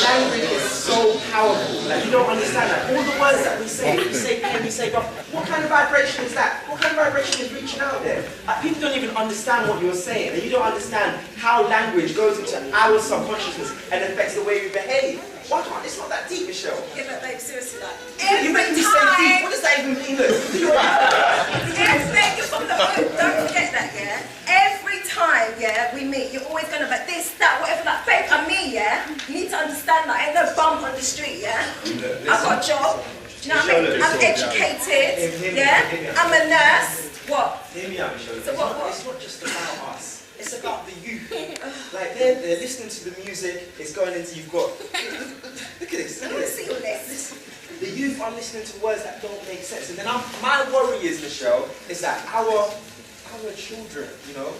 Language is so powerful. Like, you don't understand that. All the words that we say pain, we say buff. What kind of vibration is that? What kind of vibration is reaching out there? People don't even understand what you're saying, and you don't understand how language goes into our subconsciousness and affects the way we behave. Why can't? It's not that deep, Michelle. Yeah, but babe, seriously, like, You make me say deep. What does that even mean? Look, Yes, babe, you're from the hood. Don't forget that, yeah? Every time, yeah, we meet, you're always gonna be this, that, whatever, like, babe, I'm me, yeah? You need to understand that. Ain't no bum on the street, yeah? I've got a job. Do you know what I mean? I'm educated, yeah? I'm a nurse. What? Hear me out, Michelle. So what? It's not just about us. It's about the youth. Like, they're listening to the music. It's going into, you've got... Look at this. I want to see your list. The youth are listening to words that don't make sense. And then my worry is, Michelle, is that our children, you know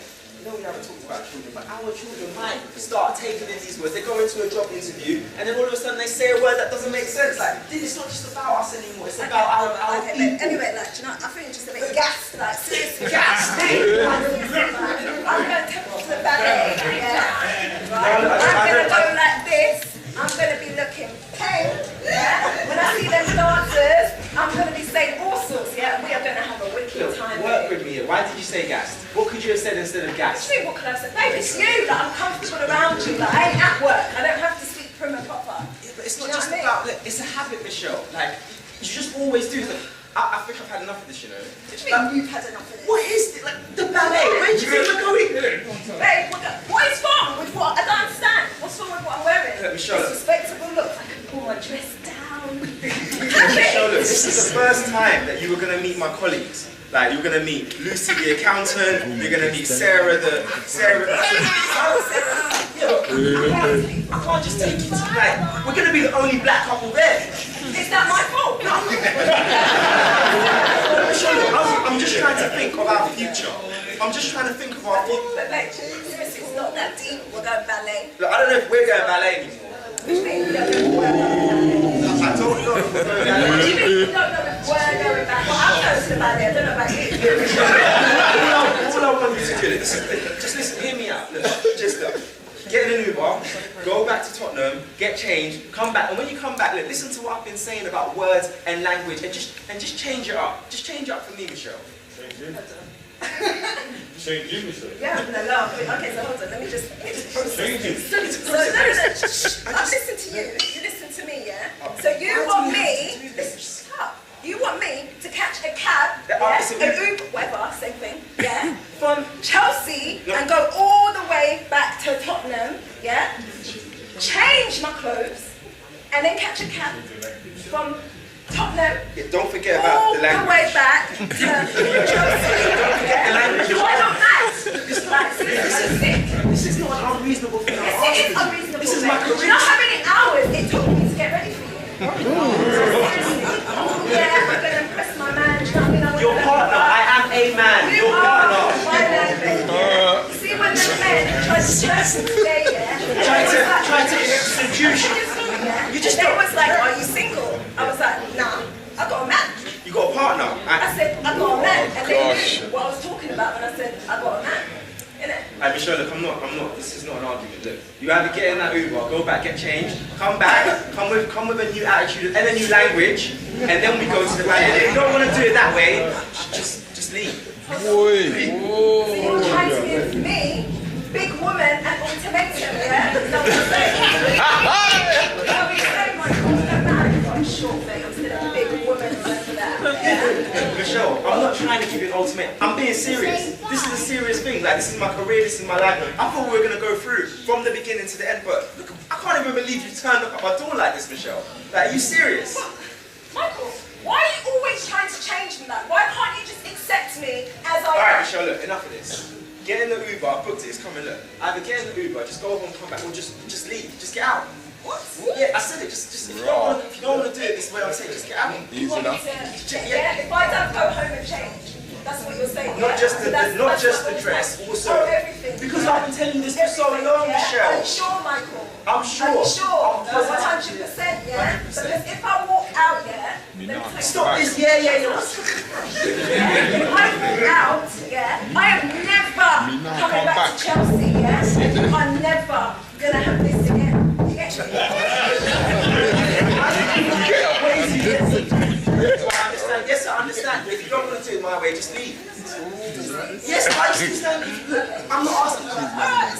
we haven't talked about children, but our children might start taking in these words. They go into a job interview, and then all of a sudden they say a word that doesn't make sense. Like, it's not just about us anymore, it's about our people. Anyway, like, do you know, I think you're just a bit gassed, like, seriously. Gassed? I'm going to take you to the ballet, yeah? Right? I'm going to go like this. I'm going to be looking pale, yeah? When I see them dancers, I'm going to be saying all sorts, yeah? We are going to have a wicked time. Work with me here. Why did you say gassed? What could you have said instead of gassed? See, what could I say? Babe, it's you, like, I'm comfortable around you, like, I ain't at work. I don't have to speak prim and proper. Yeah, but it's not just about, look, it's a habit, Michelle. Like, you just always do. Like, I think I've had enough of this, you know. What do you mean you've had enough of this? What is it? Like, the ballet, where do you think we're going? Babe, what is wrong with what? I don't understand. What's wrong with what I'm wearing? Look, Michelle. It's respectable look. I can pull my dress down. Michelle, look, this is the first time that you were going to meet my colleagues. Like, you're going to meet Lucy the accountant, you're going to meet Sarah the... Yeah, I can't just take you to, like, we're going to be the only black couple there. Is that my fault? No. I'm just trying to think of our future. I'm just trying to think of our future. But like, seriously, it's not that deep. We're going ballet. Look, I don't know if we're going ballet anymore. What do you mean? We don't know if we're going ballet. I don't know if we're going ballet. What do you mean you don't know if we're going ballet? Well, I'm going to the ballet. I don't know about you. All I want you to do is, just listen, hear me out. Look, just look. Get in an Uber, go back to Tottenham, get changed, come back, and when you come back, look, listen to what I've been saying about words and language, and just change it up. Just change it up for me, Michelle. Change you, Michelle. Yeah, I'm gonna laugh. Okay, so hold on, let me just process. Change it. So, I've listened to you, you listen to me, yeah? So you want me, listen, shut up. You want me to catch a cab, yeah? An Uber, whatever, same thing, yeah? From Chelsea and go all the way back to Tottenham, yeah? Change my clothes and then catch a cab from Tottenham. Yeah, don't forget about the language. All the way back to Chelsea. Don't forget the language. Why not that? This is not an unreasonable thing. Yes, it is unreasonable. This is my career. Do you know how many hours it took me to get ready for you? Yeah, I'm gonna impress my man. Do you know what I mean? Your partner, I am a man. You Your partner. My man, baby. See when the men try to stress me today, yeah? Try to seduce you. You just they was like, are you single? I was like, nah, I got a man. You got a partner? I said, I got a man. And they knew what I was talking about when I said, I got a man. Innit? Hey, Michelle, look, I'm not, this is not an argument, look. You either get in that Uber, go back, get changed, come back, come with a new attitude and a new language, and then we go to the ballet. If you don't want to do it that way, just leave. So you're trying to give me, big woman, an ultimatum, yeah? Is that what you're saying? What are you saying, Michael? No matter if I'm short, mate, I'm still a big woman like that. Yeah? Michelle, I'm not trying to give you an ultimate. I'm being serious. This is a serious thing. Like, this is my career, this is my life. I thought we were going to go through from the beginning to the end, but look, I can't even believe you turned up at my door like this, Michelle. Like, are you serious? Michael, why are you always trying to change me like? Why can't you just accept me as I am? Alright, Michelle, look, enough of this. Get in the Uber, I booked it, it's coming, look. Either get in the Uber, just go home, come back, or just leave. Just get out. What? Yeah, I said it, just if you don't want to do it this way, I'm saying just get out. You want me to, yeah, if I don't go home and change, that's what you're saying, Not just the dress, also everything. Because I've been telling you this for so long, Michelle. Are you sure, Michael? I'm sure. Are you sure? 100%, yeah? 100%. Because if I walk out, yeah, stop this, yeah. If I walk out, yeah, I am never coming back to Chelsea, yeah? I'm never gonna have this again. You get me? Yes, I understand. If you don't want to do it my way, just leave. Yes, I understand. I'm not asking for that.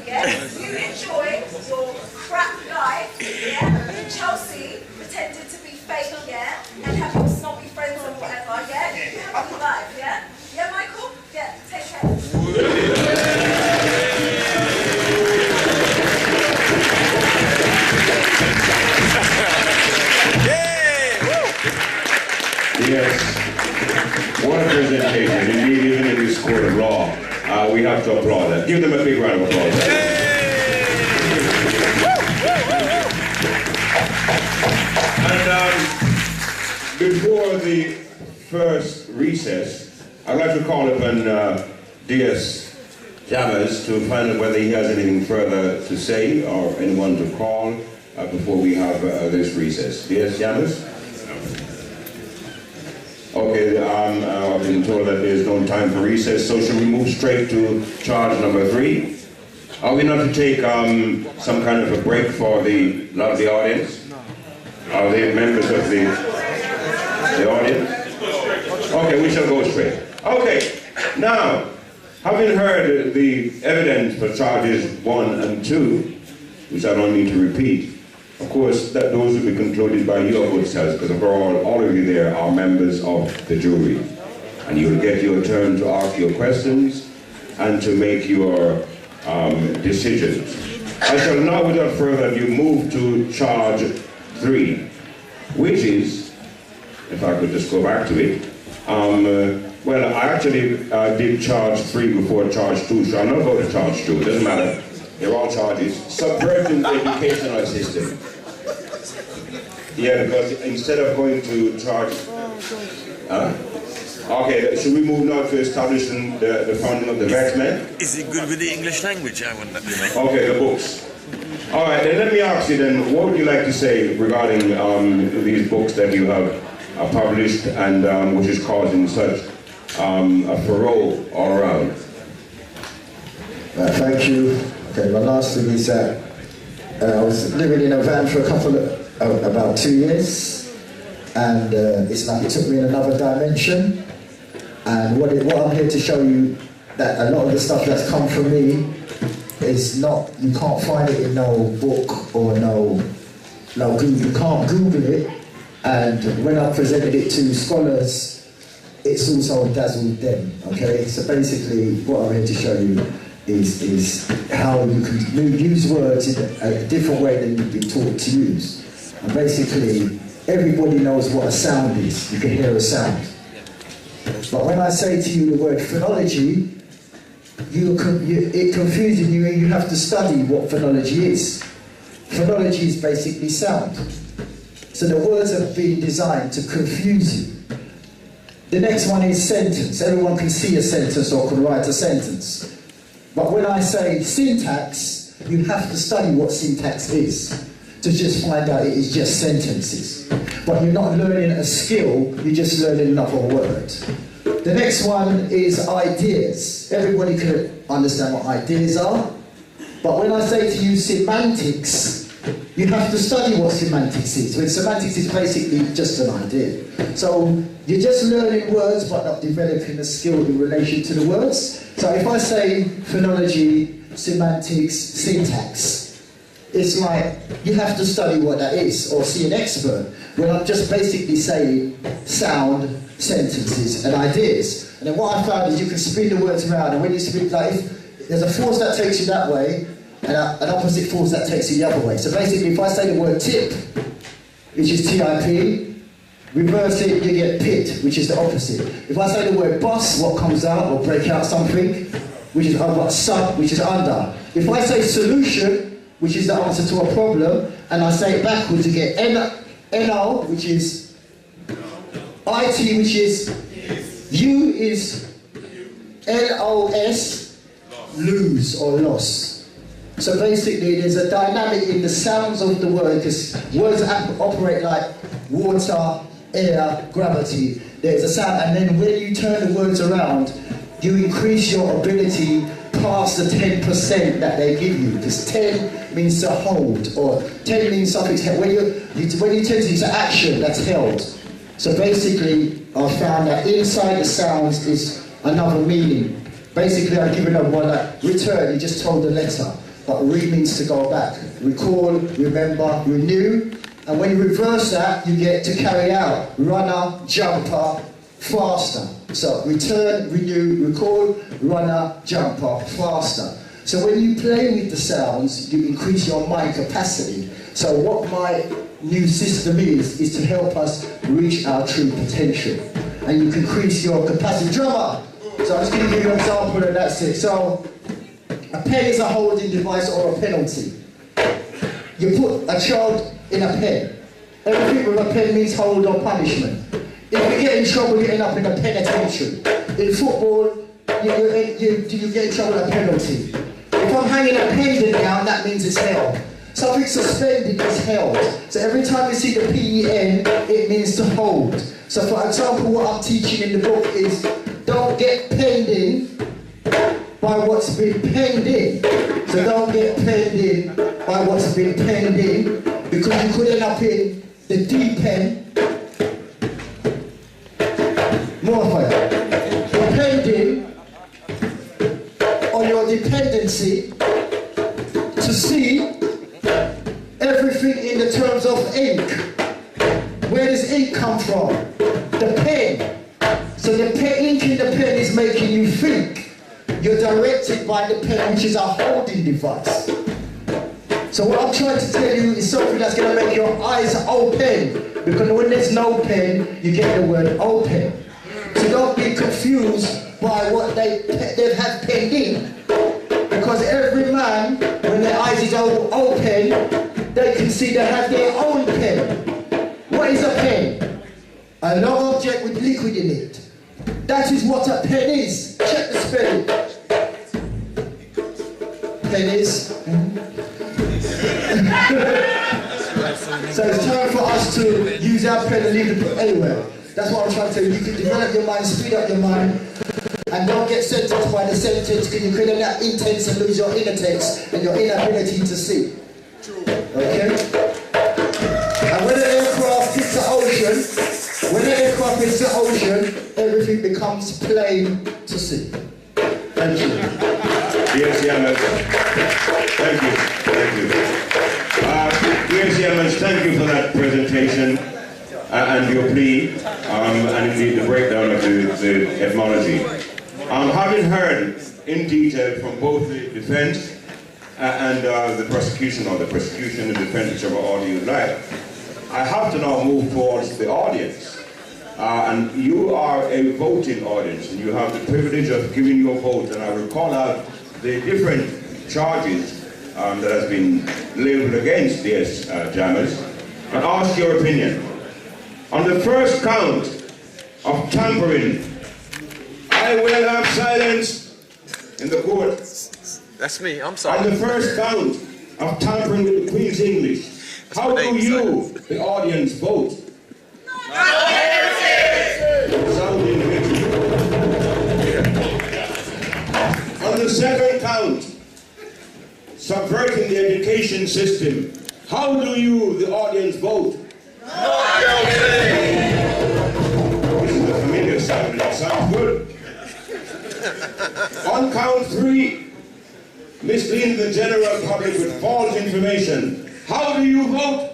Yeah? You enjoy your crap life, yeah? Chelsea pretended to be fake, yeah? And have your snobby friends and whatever, yeah? You have a good life, yeah? Yeah, Michael? Yeah, take care. Yes, what a presentation. Indeed, even in this court of law, we have to applaud that. Give them a big round of applause. And before the first recess, I'd like to call upon DS Jammers to find out whether he has anything further to say or anyone to call before we have this recess. DS Jammers? Okay, I've been told that there's no time for recess, so should we move straight to charge number 3? Are we not to take some kind of a break for the lovely audience? Are they members of the audience? Okay, we shall go straight. Okay, now, having heard the evidence for charges 1 and 2, which I don't need to repeat, of course, those will be concluded by your good selves, because all of you there are members of the jury. And you'll get your turn to ask your questions and to make your decisions. I shall now, without further ado, move to charge 3, which is, if I could just go back to it, well, I actually did charge 3 before charge 2, so I'll not go to charge 2, it doesn't matter. They're all charges. Subverting the educational system. Yeah, because instead of going to charge... Okay, should we move now to establishing the founding of the Vex Men? Is it good with the English language? I wonder. Okay, the books. All right, then let me ask you then, what would you like to say regarding these books that you have published and which is causing such a furore all around? Thank you. Okay, my last thing is that I was living in a van for about 2 years, and it's like it took me in another dimension, And what I'm here to show you, that a lot of the stuff that's come from me is not, you can't find it in no book or no Google. You can't Google it. And when I presented it to scholars, it's also dazzled them, okay? So basically, what I'm here to show you is how you can use words in a different way than you've been taught to use. And basically, everybody knows what a sound is. You can hear a sound. But when I say to you the word phonology, it confuses you and you have to study what phonology is. Phonology is basically sound. So the words have been designed to confuse you. The next one is sentence. Everyone can see a sentence or can write a sentence. But when I say syntax, you have to study what syntax is to just find out it is just sentences. But you're not learning a skill, you're just learning another word. The next one is ideas. Everybody can understand what ideas are. But when I say to you semantics, you have to study what semantics is. When semantics is basically just an idea. So you're just learning words but not developing a skill in relation to the words. So if I say phonology, semantics, syntax, it's like you have to study what that is or see an expert. When I'm just basically saying sound, sentences and ideas. And then what I found is you can spin the words around, and when you spin, like if there's a force that takes you that way and an opposite force that takes you the other way. So basically if I say the word tip, which is TIP, reverse it, you get pit, which is the opposite. If I say the word bust, what comes out or break out something, which is I've got sub, which is under. If I say solution, which is the answer to a problem, and I say it backwards, you get NO, which is IT, which is U is LOS, lose or loss. So basically there's a dynamic in the sounds of the word, because words operate like water, air, gravity. There's a sound, and then when you turn the words around, you increase your ability past the 10% that they give you, because 10 means to hold, or 10 means something's held. When you tend to use action, that's held. So basically, I found that inside the sounds is another meaning. Basically, I've given up one, like return, you just told the letter, but re means to go back. Recall, remember, renew, and when you reverse that, you get to carry out. Runner, jumper, faster. So return, renew, recall, runner, jumper, faster. So when you play with the sounds, you increase your mind capacity. So what my new system is to help us reach our true potential. And you can increase your capacity. Drummer! So I'm just going to give you an example and that's it. So a pen is a holding device or a penalty. You put a child in a pen. Everything with a pen means hold or punishment. If you get in trouble, getting up in a penitentiary. In football, you get in trouble with a penalty. If I'm hanging a pendant down, that means it's held. Something suspended is held. So every time you see the PEN, it means to hold. So for example, what I'm teaching in the book is don't get penned in by what's been penned in. So don't get penned in by what's been penned in, because you could end up in the deep end. More fire. Depending on your dependency to see everything in the terms of ink. Where does ink come from? The pen. So the ink in the pen is making you think. You're directed by the pen, which is a holding device. So what I'm trying to tell you is something that's going to make your eyes open. Because when there's no pen, you get the word open. So don't be confused by what they've had penned in. Because every man, when their eyes is open, they can see they have their own pen. What is a pen? A long object with liquid in it. That is what a pen is. Check the spelling. Pen is. So it's time for us to use our pen and leave the book anywhere. That's what I'm trying to tell you. You can develop your mind, speed up your mind, and don't get sentenced by the sentence, because you could end up intense and lose your inner text and your inability to see. Okay? And when an aircraft hits the ocean, every everything becomes plain to see. Thank you. Yes, Yamas. Thank you. Yes, Yamas, thank you for that presentation and your plea, and indeed the breakdown of the etymology. Having heard in detail from both the defense and the prosecution, or the prosecution and defense, whichever order you like, I have to now move towards the audience. And you are a voting audience, and you have the privilege of giving your vote. And I will call out the different charges that has been labeled against these jammers, and ask your opinion. On the first count of tampering, I will have silence in the court. That's me, I'm sorry. On the first count of tampering with the Queen's English, how do you, the audience, vote? Sounding victory. On the second count, subverting the education system, how do you, the audience, vote? This is a familiar sound, that sounds good. On count 3, misleading the general public with false information, how do you vote?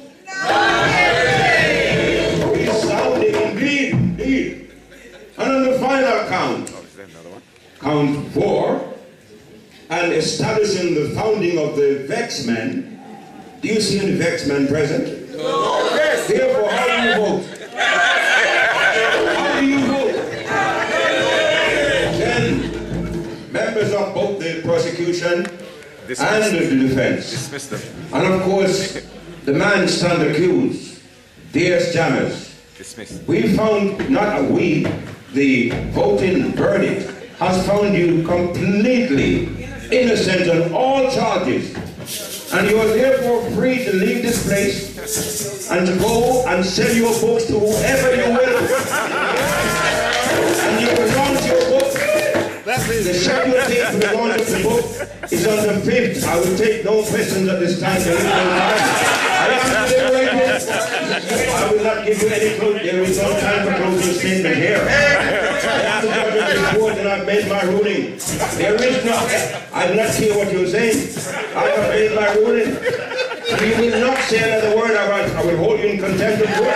It's sounding indeed. And on the final count, count 4, and establishing the founding of the Vex Men. Do you see any Vex Men present? No. Yes. Therefore, how do you vote? How do you vote? Then, members of both the prosecution and the defense. Dismiss them. And of course, the man stand accused, DS Jammers. Dismissed. We found, not we, the voting verdict has found you completely innocent on all charges. And you are therefore free to leave this place and to go and sell your books to whoever you will. And you will launch your book. The scheduled date for the launch of the book is on the 5th. I will take no questions at this time. I am deliberating. I will not give you any clue. There is no time for closing statement here. I am the judge of this court and I've made my ruling. There is no, I do not hear what you're saying. I have made my ruling. You will not say another word. I will hold you in contempt of court.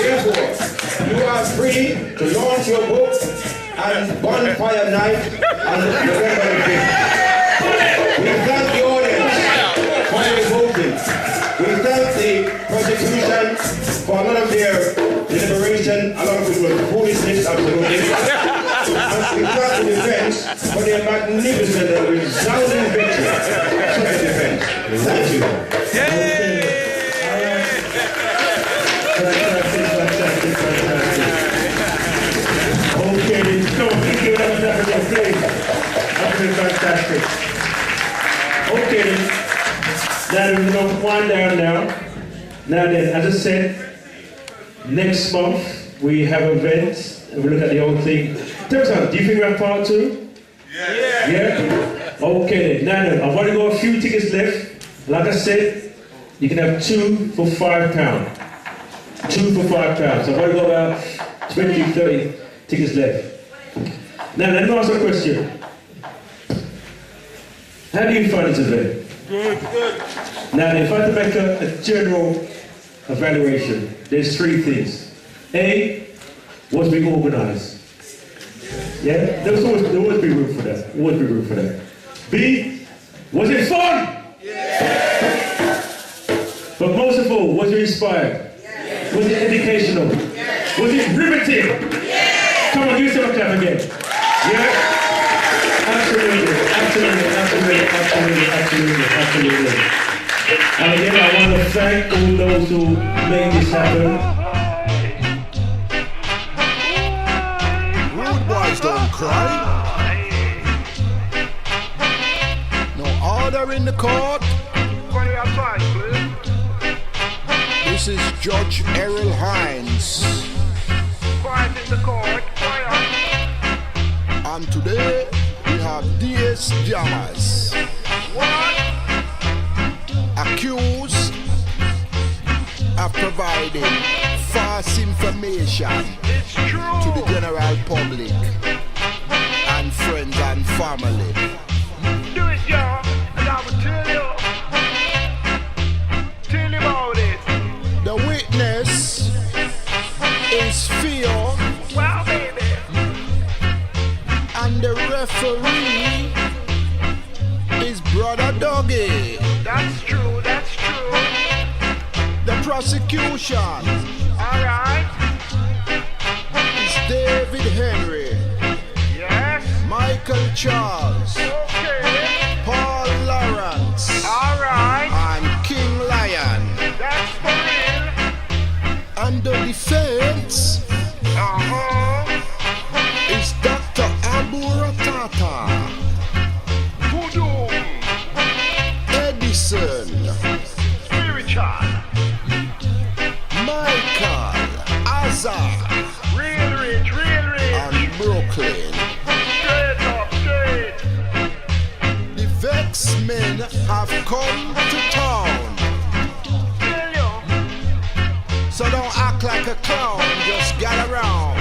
Therefore, you are free to launch your book and bonfire night on November the 5th. We thank the audience for their voting. We thank the prosecution for a lot of their deliberation, a lot of it was foolishness, absolutely. And we thank the defense for their magnificent and resounding victory. Such a defense. Thank you. Okay, so thank you very much for your Absolutely fantastic. Okay then, now we're going to wind down now. Now then, as I said, next month we have events and we look at the whole thing. Tell us something, do you think we have part 2? Yeah? Okay then, now then, I've only got a few tickets left. Like I said, you can have 2 for £5. 2 for £5. So I've only got about 20, 30 tickets left. Now let me ask a question. How do you find this event? Good. Now if I had to make a general evaluation, there's 3 things. A, was being organised. Yeah? There will always be room for that. Always be room for that. B, was it fun? Yeah. But most of all, was it inspired? Yeah. Was it educational? Yeah. Was it riveting? Yeah. Come on, give yourself a clap again. Yeah? Absolutely. And again, I want to thank all those who made this happen. Rude boys don't cry. No order in the court. This is Judge Errol Hines. Quiet in the court. And today we have DS Jammers. What? Accused of providing false information to the general public and friends and family. Do it, y'all, and I will tell you about it. The witness is fear. Wow, baby. And the referee is Brother Doggy. That's true, that's true. The prosecution, alright, is David Henry. Yes. Michael Charles. Okay. Paul Lawrence. Alright. And King Lion. That's for real. And the defense is Dr. Aboo Rahtata. Voodoo. Edison. Spiritual. Michael. Azar. Real rich, real rich. And Brooklyn. Straight up, straight. The Vex Men have come to town. Tell you. So don't act like a clown, just get around.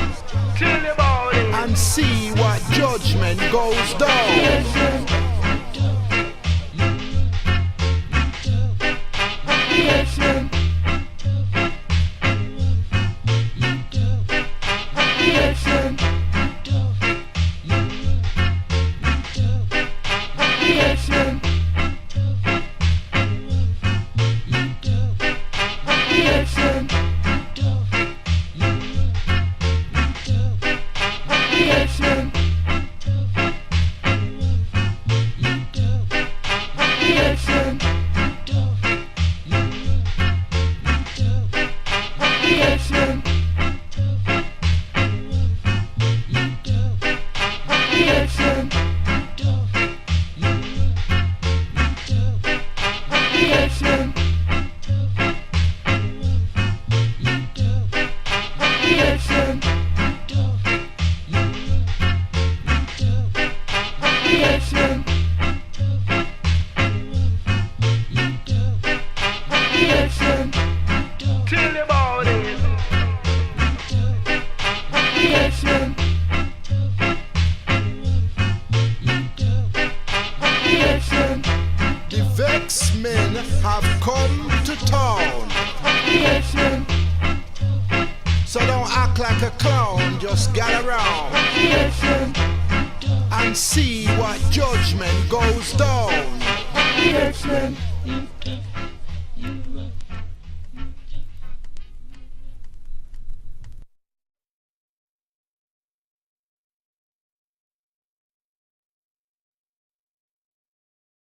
Tell you about it. And see what judgment goes down. The Vex Men have come to town. So don't act like a clown, just get around and see what judgment goes down.